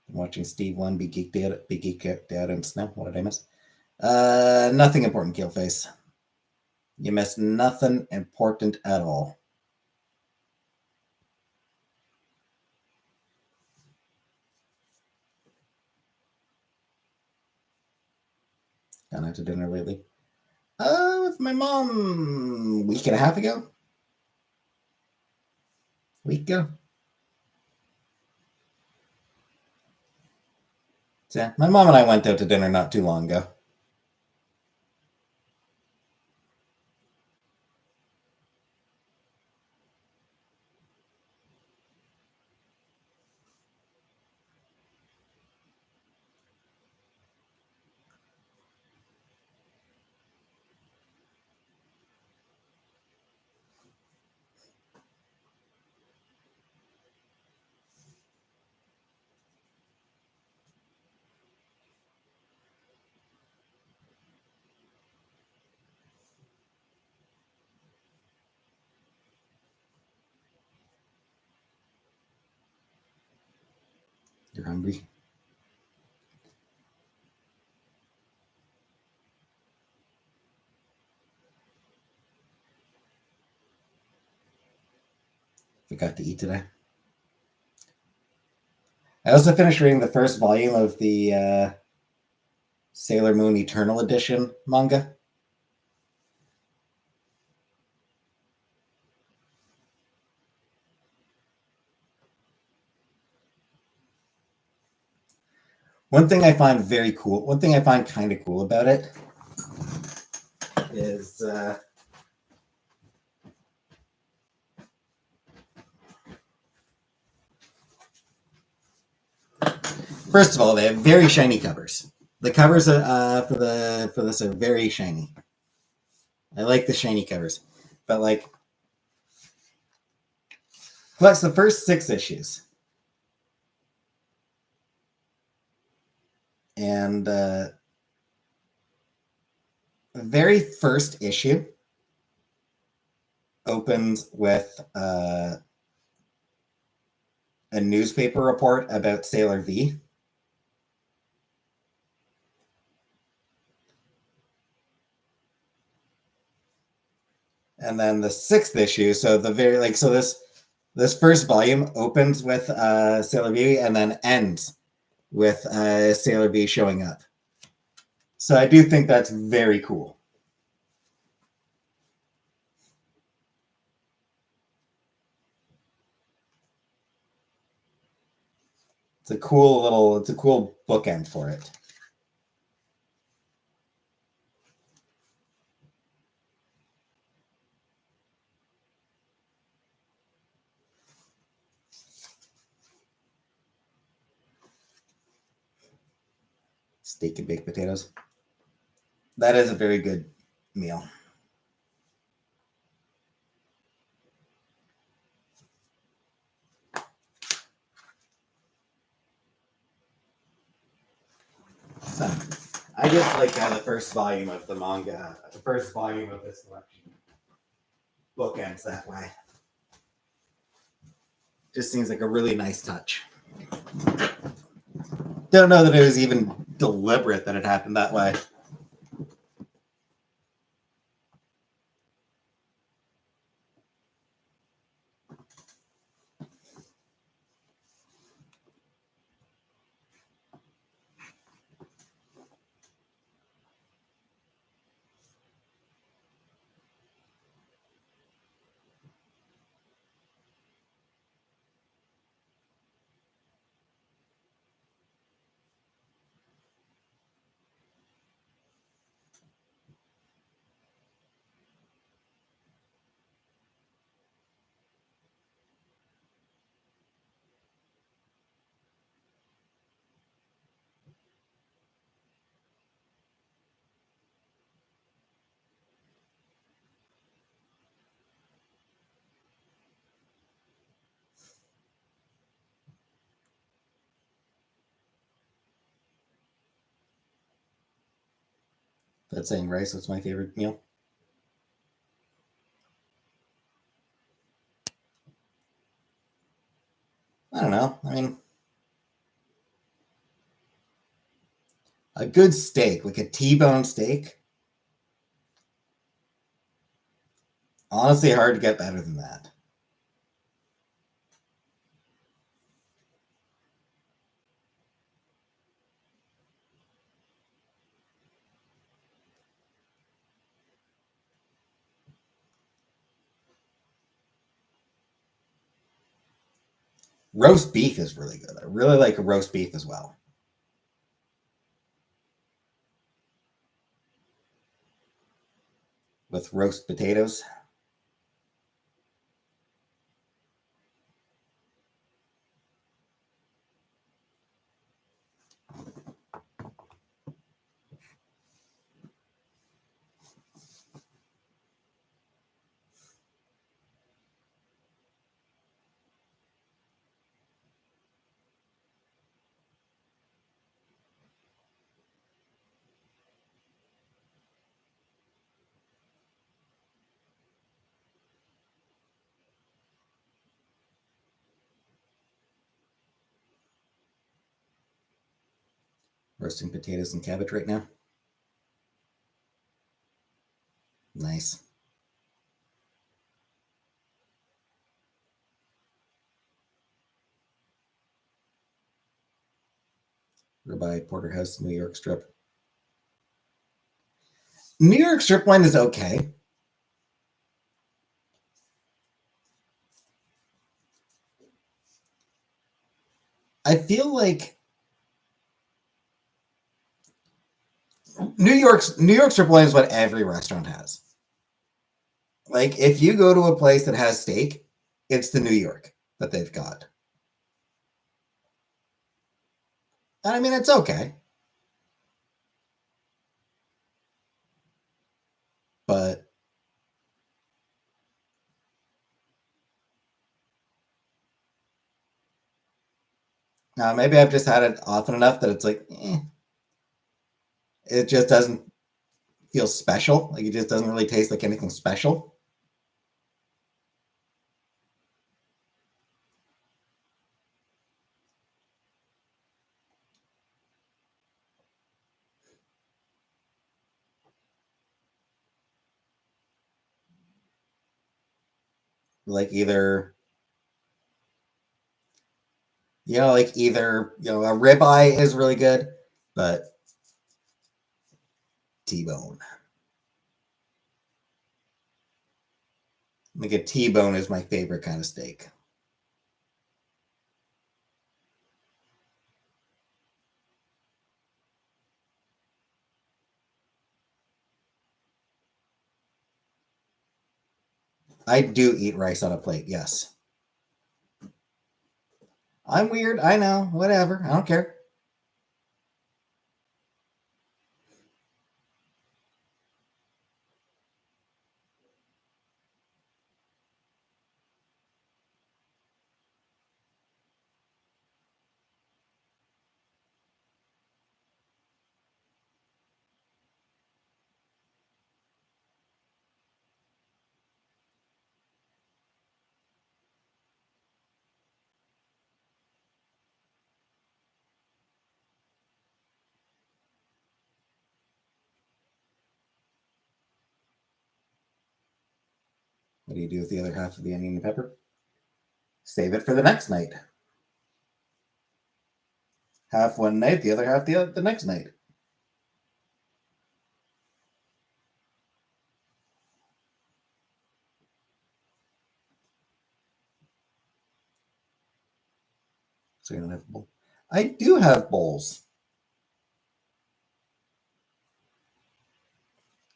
S1: I'm watching Steve One be geeked out in snow. What did I miss? Nothing important, Keelface. You missed nothing important at all. Gone out to dinner lately? With my mom a week and a half ago. Week ago. So, yeah, my mom and I went out to dinner not too long ago. You're hungry? Forgot to eat today. I also finished reading the first volume of the Sailor Moon Eternal Edition manga. One thing I find very cool, one thing I find kind of cool about it is first of all, they have very shiny covers. The covers for this are very shiny. I like the shiny covers, but like, plus the first 6 issues, and the very first issue opens with a newspaper report about Sailor V. And then the 6th issue, so the very like so this first volume opens with Sailor V and then ends with Sailor V showing up. So I do think that's very cool. It's a cool bookend for it. Steak and baked potatoes. That is a very good meal. So, I just like the first volume of the manga, the first volume of this collection bookends that way. Just seems like a really nice touch. Don't know that it was even deliberate that it happened that way. That's saying rice was my favorite meal. I don't know. I mean, a good steak, like a T-bone steak, honestly hard to get better than that. Roast beef is really good. I really like roast beef as well. With roast potatoes. roasting potatoes and cabbage right now. Nice. Ribeye, porterhouse, New York strip. New York strip loin is okay. I feel like New York strip loin is what every restaurant has. Like if you go to a place that has steak, it's the New York that they've got. And I mean, it's okay. But maybe I've just had it often enough that it's like, it just doesn't feel special. Like it just doesn't really taste like anything special. Like either a ribeye is really good, but T-bone. Like a T-bone is my favorite kind of steak. I do eat rice on a plate, yes. I'm weird, I know, whatever, I don't care. What do you do with the other half of the onion and pepper? Save it for the next night. Half one night, the other half the next night. So you don't have a bowl. I do have bowls.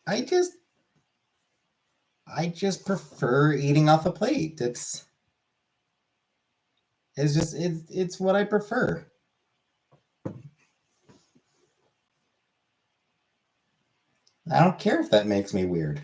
S1: I just prefer eating off a plate. It's what I prefer. I don't care if that makes me weird.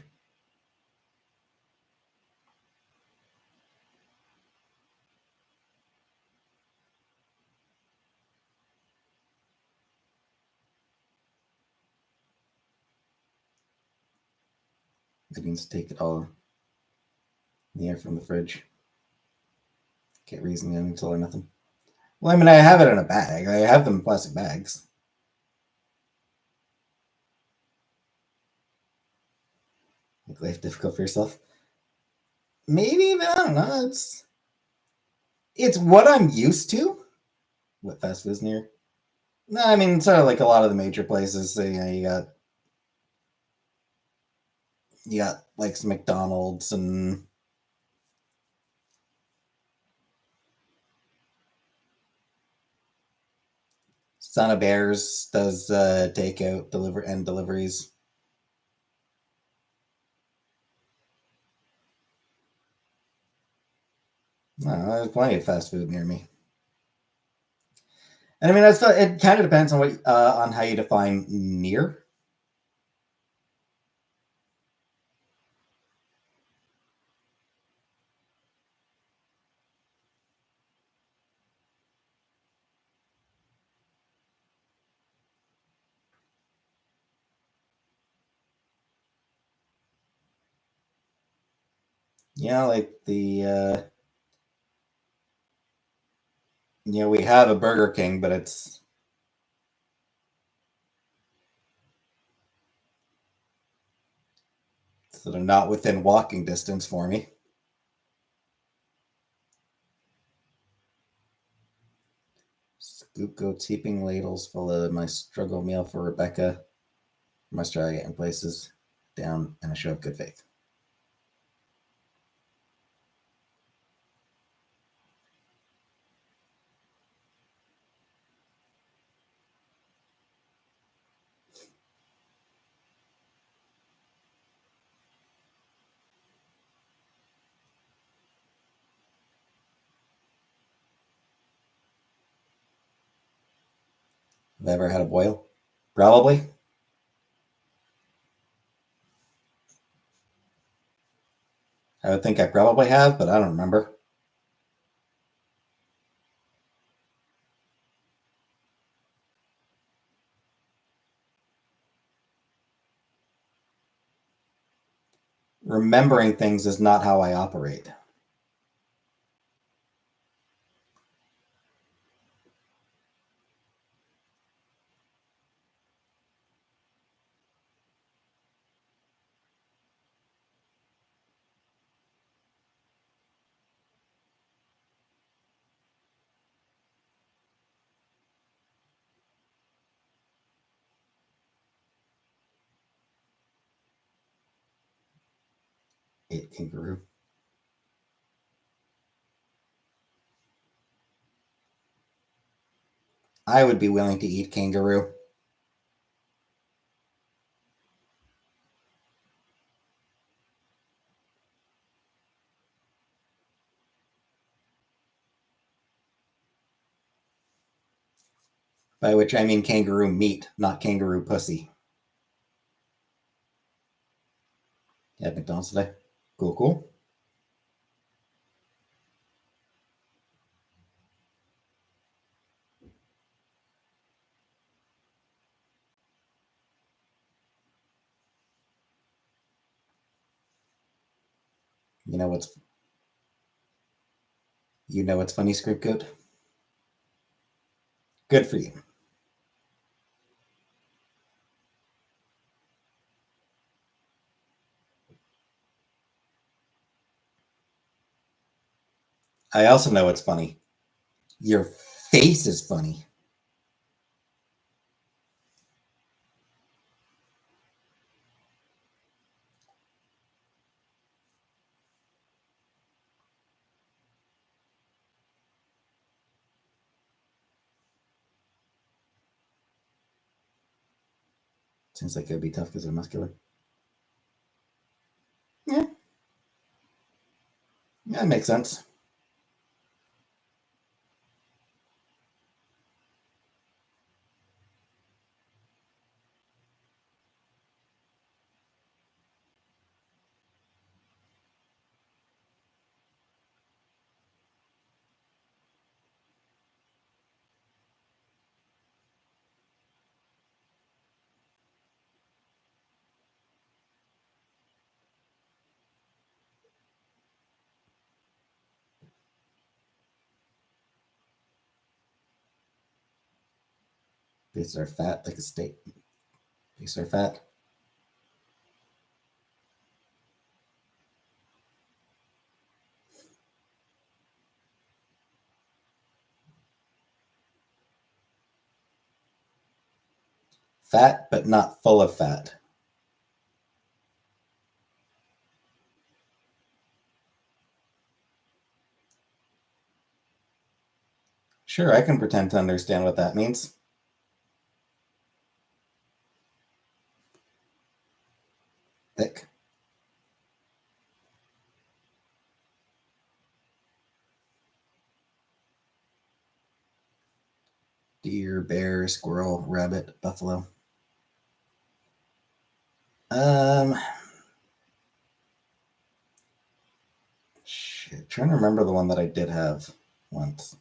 S1: It means take it all in the air from the fridge. Can't reason the onions or nothing. Well, I mean, I have it in a bag. I have them in plastic bags. Make life difficult for yourself. Maybe, but I don't know. It's what I'm used to. What fast food's near? No, I mean, sort of like a lot of the major places. So, you got like some McDonald's and Son of Bears does takeout deliveries. No, there's plenty of fast food near me. And I mean, it kind of depends on what on how you define near. Like we have a Burger King, but it's So they're not within walking distance for me. Scoop goats heaping ladles full of my struggle meal for Rebecca. Must try getting places down and a show of good faith. Have I ever had a boil? Probably. I would think I probably have, but I don't remember. Remembering things is not how I operate. Ate kangaroo. I would be willing to eat kangaroo. By which I mean kangaroo meat, not kangaroo pussy. You had McDonald's today? Cool, cool. You know what's funny, Script Goat? Good for you. I also know what's funny. Your face is funny. Seems like it would be tough because they're muscular. Yeah, that makes sense. These are fat like a steak. These are fat. Fat, but not full of fat. Sure, I can pretend to understand what that means. Thick. Deer, bear, squirrel, rabbit, buffalo. Um, shit. Trying to remember the one that I did have once.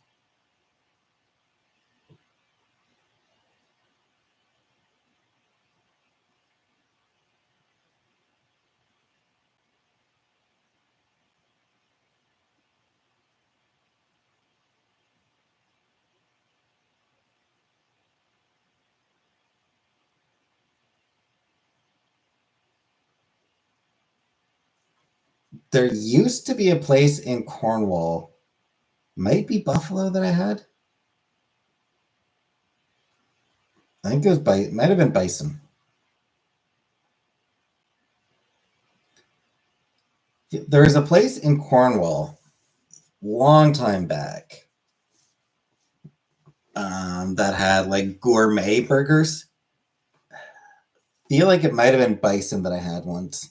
S1: There used to be a place in Cornwall, might be Buffalo, that I had. I think it was might have been Bison. There was a place in Cornwall, long time back, that had like gourmet burgers. Feel like it might have been Bison that I had once.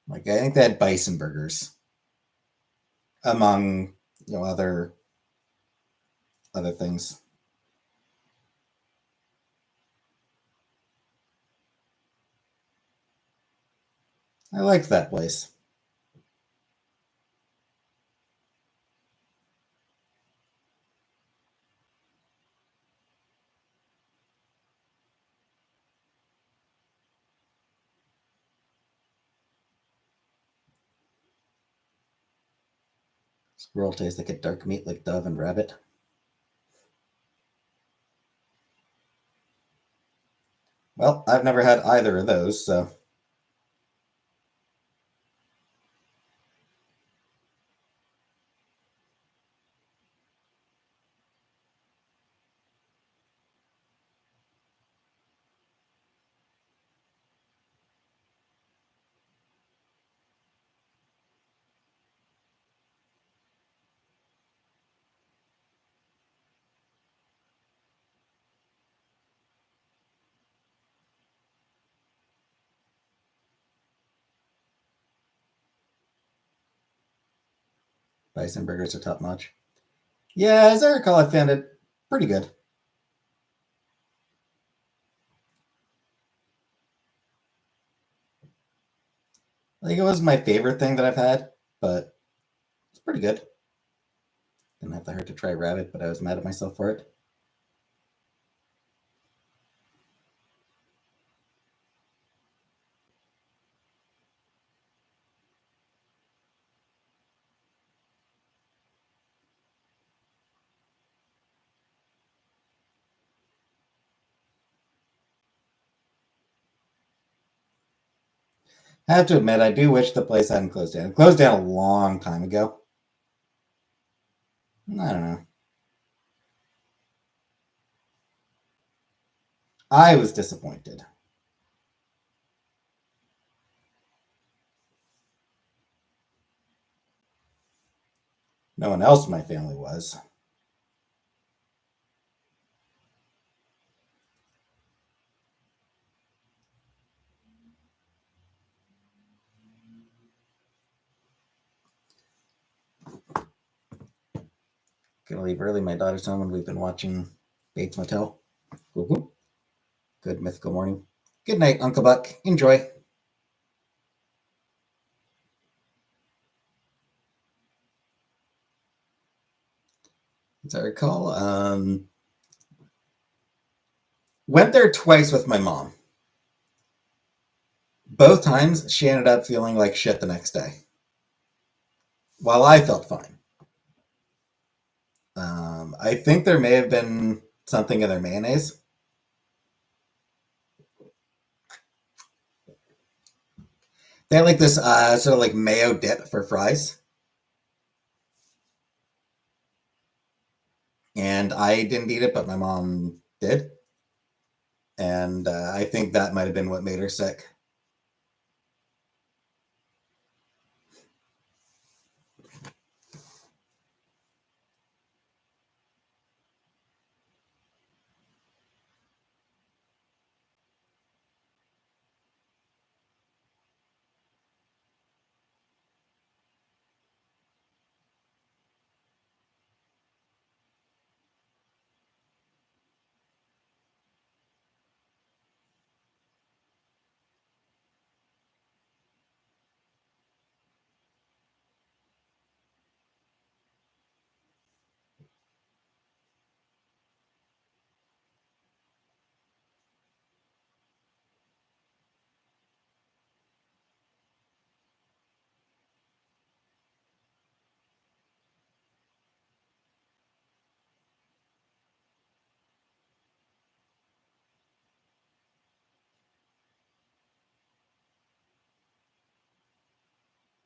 S1: Like I think they had Bison burgers among other things. I liked that place. Squirrel tastes like a dark meat like dove and rabbit. Well, I've never had either of those, so bison burgers are top notch. Yeah, as I recall, I found it pretty good. Like it was my favorite thing that I've had, but it's pretty good. Didn't have the heart to try rabbit, but I was mad at myself for it. I have to admit, I do wish the place hadn't closed down. It closed down a long time ago. I don't know. I was disappointed. No one else in my family was. Gonna leave early. My daughter's home, and we've been watching Bates Motel. Woo-hoo. Good mythical morning. Good night, Uncle Buck. Enjoy. As I recall, went there twice with my mom. Both times, she ended up feeling like shit the next day, while I felt fine. I think there may have been something in their mayonnaise. They had like this sort of like mayo dip for fries, and I didn't eat it, but my mom did, and I think that might have been what made her sick.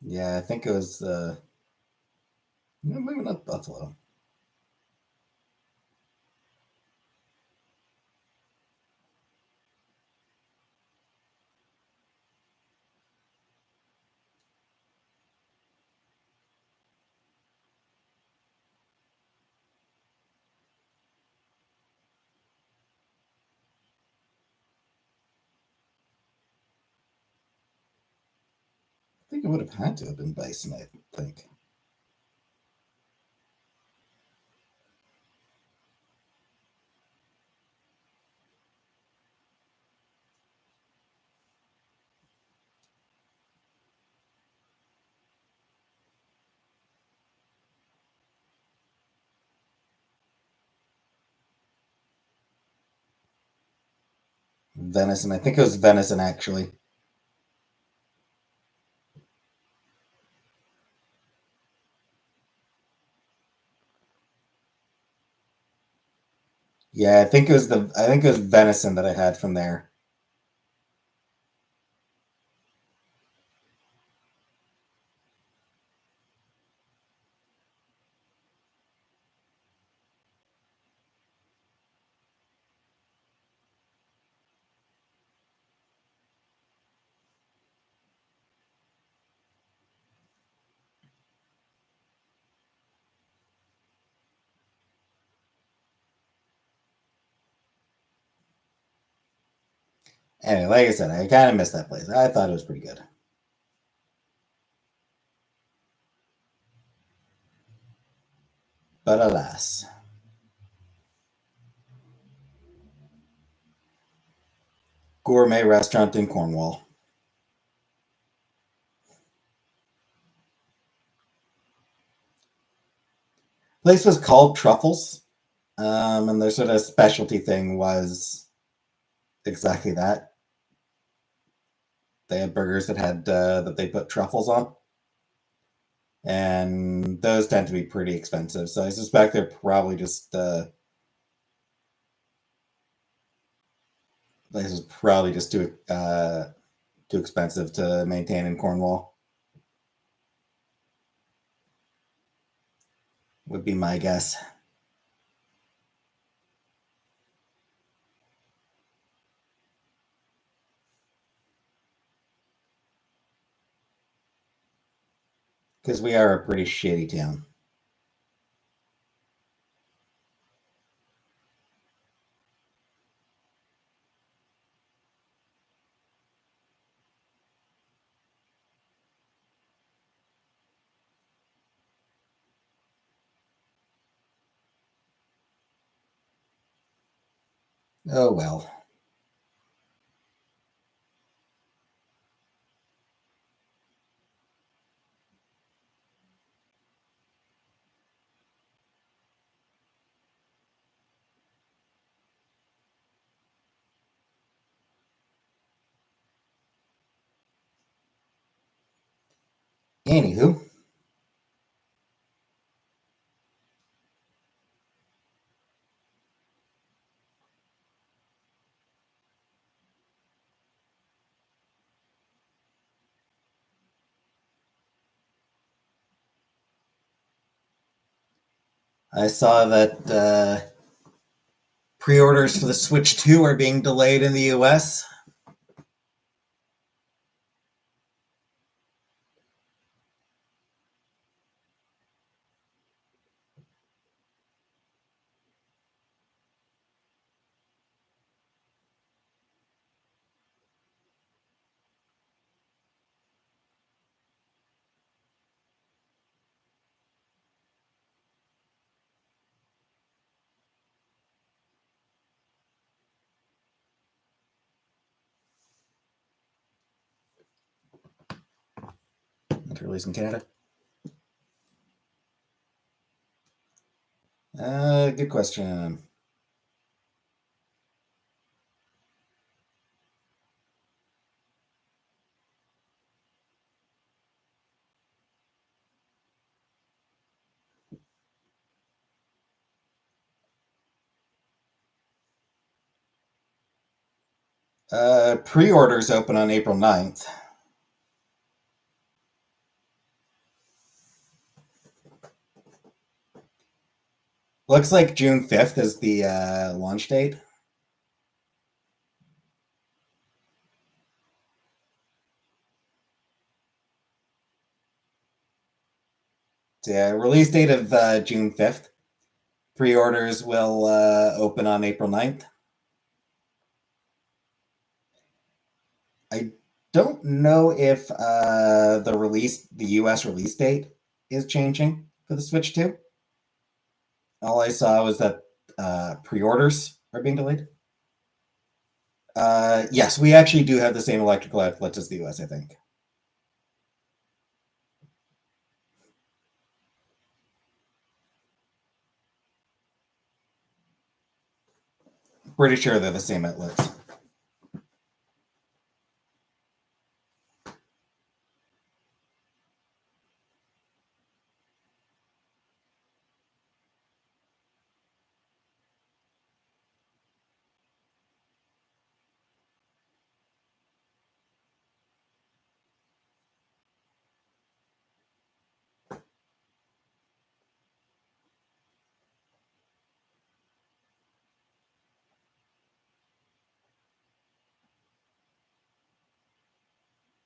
S1: Yeah, I think it was maybe not Buffalo. I think it would have had to have been Bison, I think. Venison. I think it was venison, actually. Yeah, I think it was venison that I had from there. Anyway, like I said, I kind of missed that place. I thought it was pretty good. But alas, gourmet restaurant in Cornwall. Place was called Truffles, and their sort of specialty thing was exactly that. They had burgers that had that they put truffles on, and those tend to be pretty expensive. So I suspect they're probably just this is probably just too expensive to maintain in Cornwall. Would be my guess. Because we are a pretty shitty town. Oh well. Anywho, I saw that pre-orders for the Switch 2 are being delayed in the US. To release in Canada. Good question. Pre-orders open on April 9th. Looks like June 5th is the launch date. So, yeah, release date of June 5th. Pre-orders will open on April 9th. I don't know if the US release date is changing for the Switch 2. All I saw was that pre-orders are being delayed. Yes, we actually do have the same electrical outlets as the US, I think. Pretty sure they're the same outlets.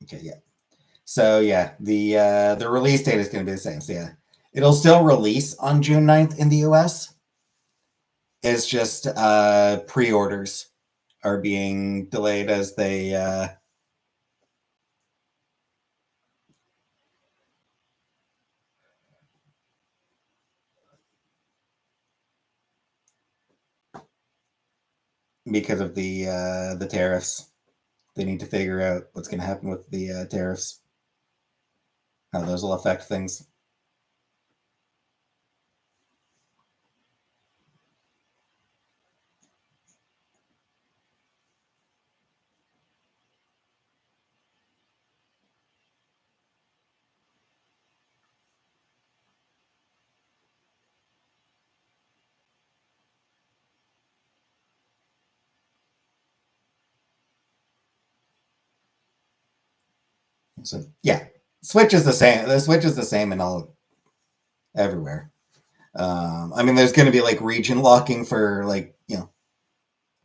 S1: Okay, yeah. So yeah, the release date is going to be the same. So yeah, it'll still release on June 9th in the US. It's just pre-orders are being delayed as they because of the tariffs. They need to figure out what's going to happen with the tariffs, how those will affect things. So yeah, Switch is the same. The Switch is the same in all everywhere. I mean, there's going to be like region locking for like if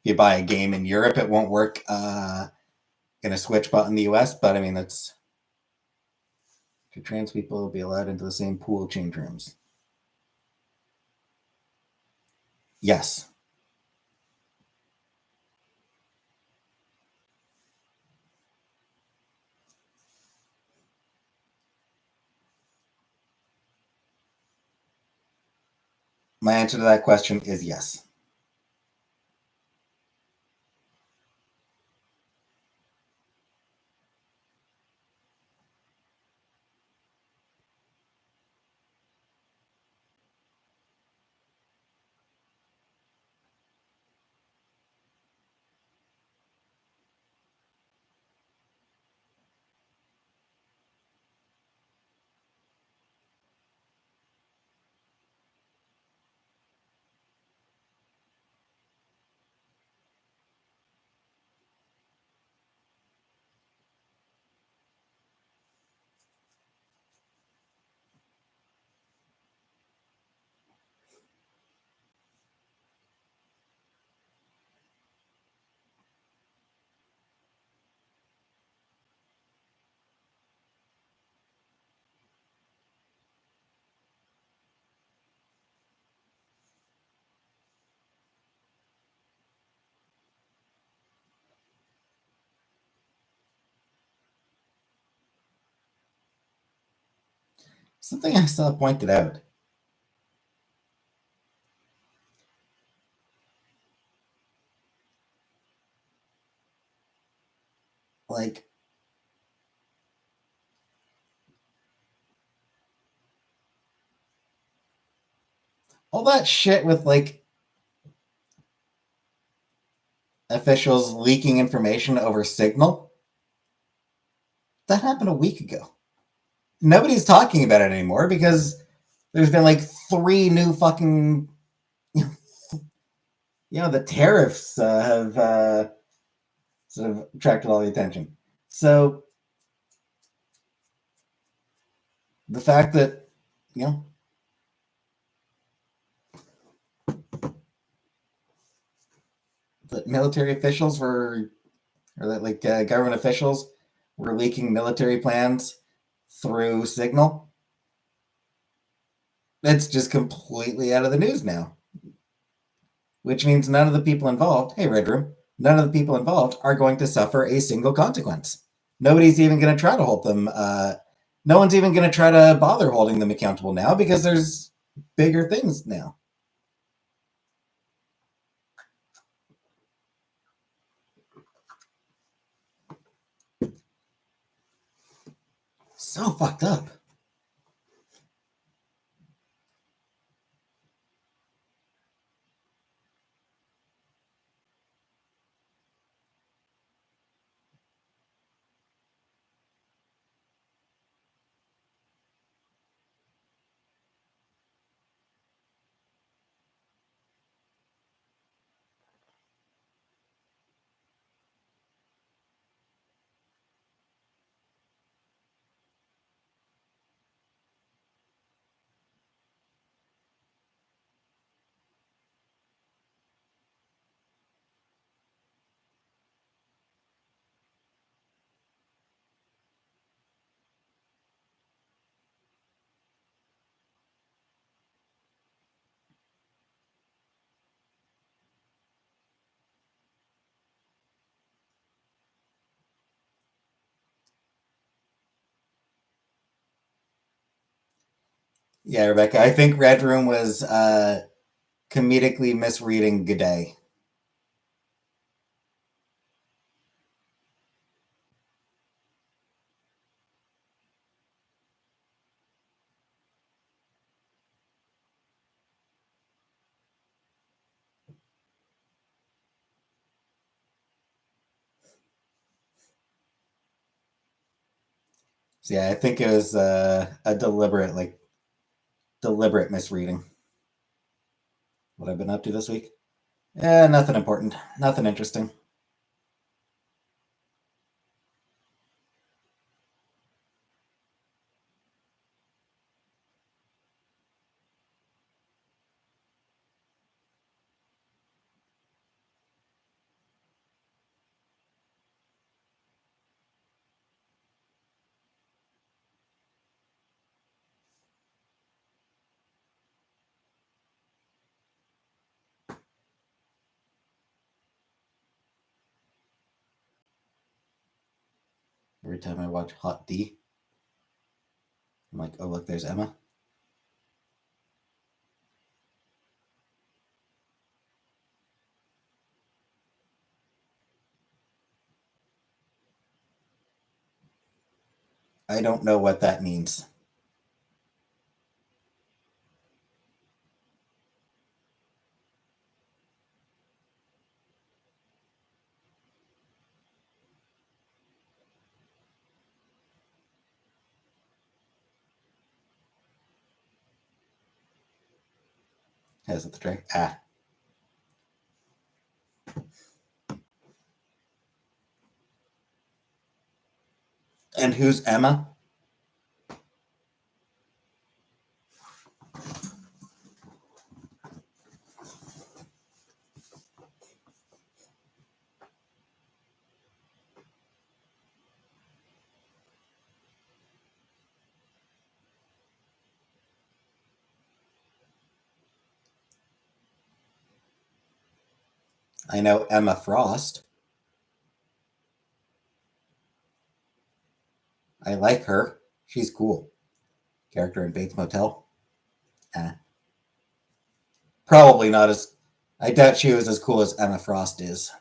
S1: you buy a game in Europe, it won't work in a Switch bot in the US. But I mean, that's trans people will be allowed into the same pool change rooms. Yes. My answer to that question is yes. Something I saw pointed out. Like all that shit with like officials leaking information over Signal, that happened a week ago. Nobody's talking about it anymore because there's been like 3 new fucking the tariffs have sort of attracted all the attention. So the fact that you know that military officials were, or that like government officials were leaking military plans through Signal. It's just completely out of the news now, which means none of the people involved, hey, Red Room, none of the people involved are going to suffer a single consequence. Nobody's even going to try to hold them. No one's even going to try to bother holding them accountable now because there's bigger things now. So fucked up. Yeah, Rebecca, I think Red Room was comedically misreading G'day. So yeah, I think it was a deliberate misreading. What I've been up to this week? Nothing important, nothing interesting. Every time I watch Hot D, I'm like, oh look, there's Emma. I don't know what that means. Has it the tray? Ah. And who's Emma? I know Emma Frost. I like her. She's cool. Character in Bates Motel. Ah. Probably not as. I doubt she was as cool as Emma Frost is.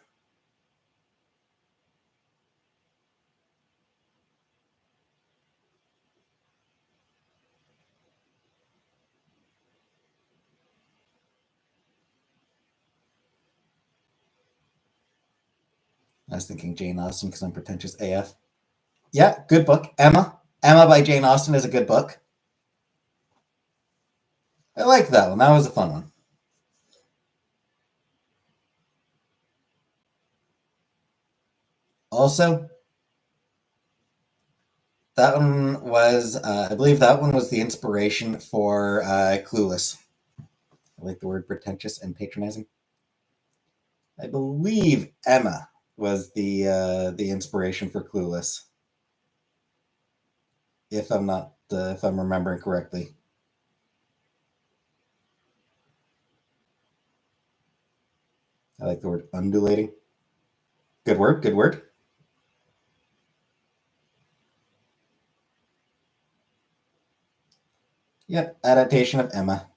S1: I was thinking Jane Austen because I'm pretentious AF. Yeah, good book. Emma. Emma by Jane Austen is a good book. I like that one. That was a fun one. Also, that one was, I believe that one was the inspiration for Clueless. I like the word pretentious and patronizing. I believe Emma was the inspiration for Clueless, if I'm remembering correctly. I like the word undulating. Good word. Good word. Yep, adaptation of Emma.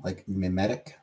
S1: Like mimetic.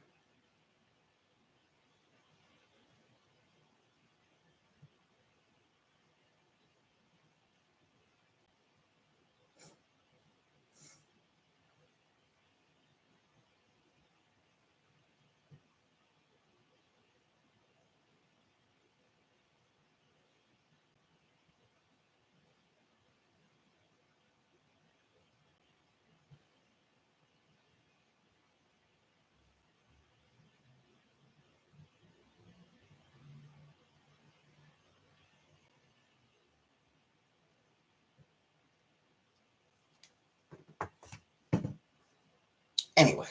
S1: Anyway,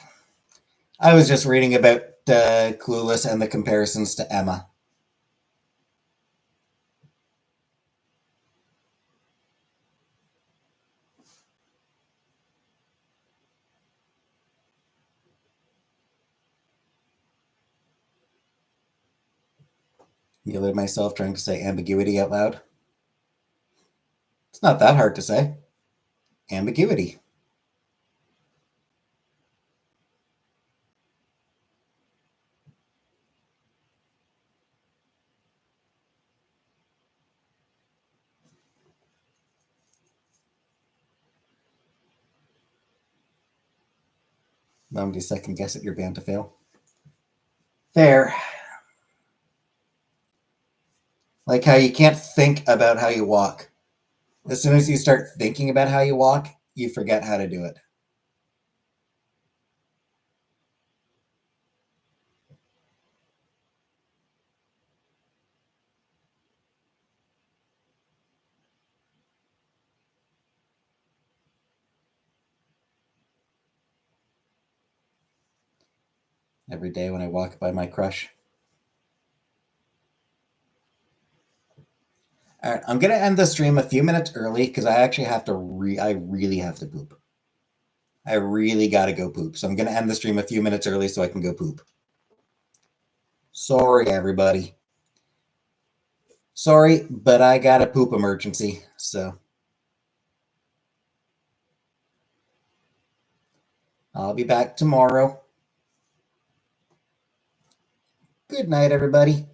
S1: I was just reading about Clueless and the comparisons to Emma. Mueller myself trying to say ambiguity out loud. It's not that hard to say. Ambiguity. Allow me to second guess it. You're bound to fail. Fair. Like how you can't think about how you walk. As soon as you start thinking about how you walk, you forget how to do it. Every day when I walk by my crush. All right, I'm gonna end the stream a few minutes early because I actually have to. I really have to poop. I really gotta go poop. So I'm gonna end the stream a few minutes early so I can go poop. Sorry, everybody. Sorry, but I got a poop emergency. So I'll be back tomorrow. Good night, everybody.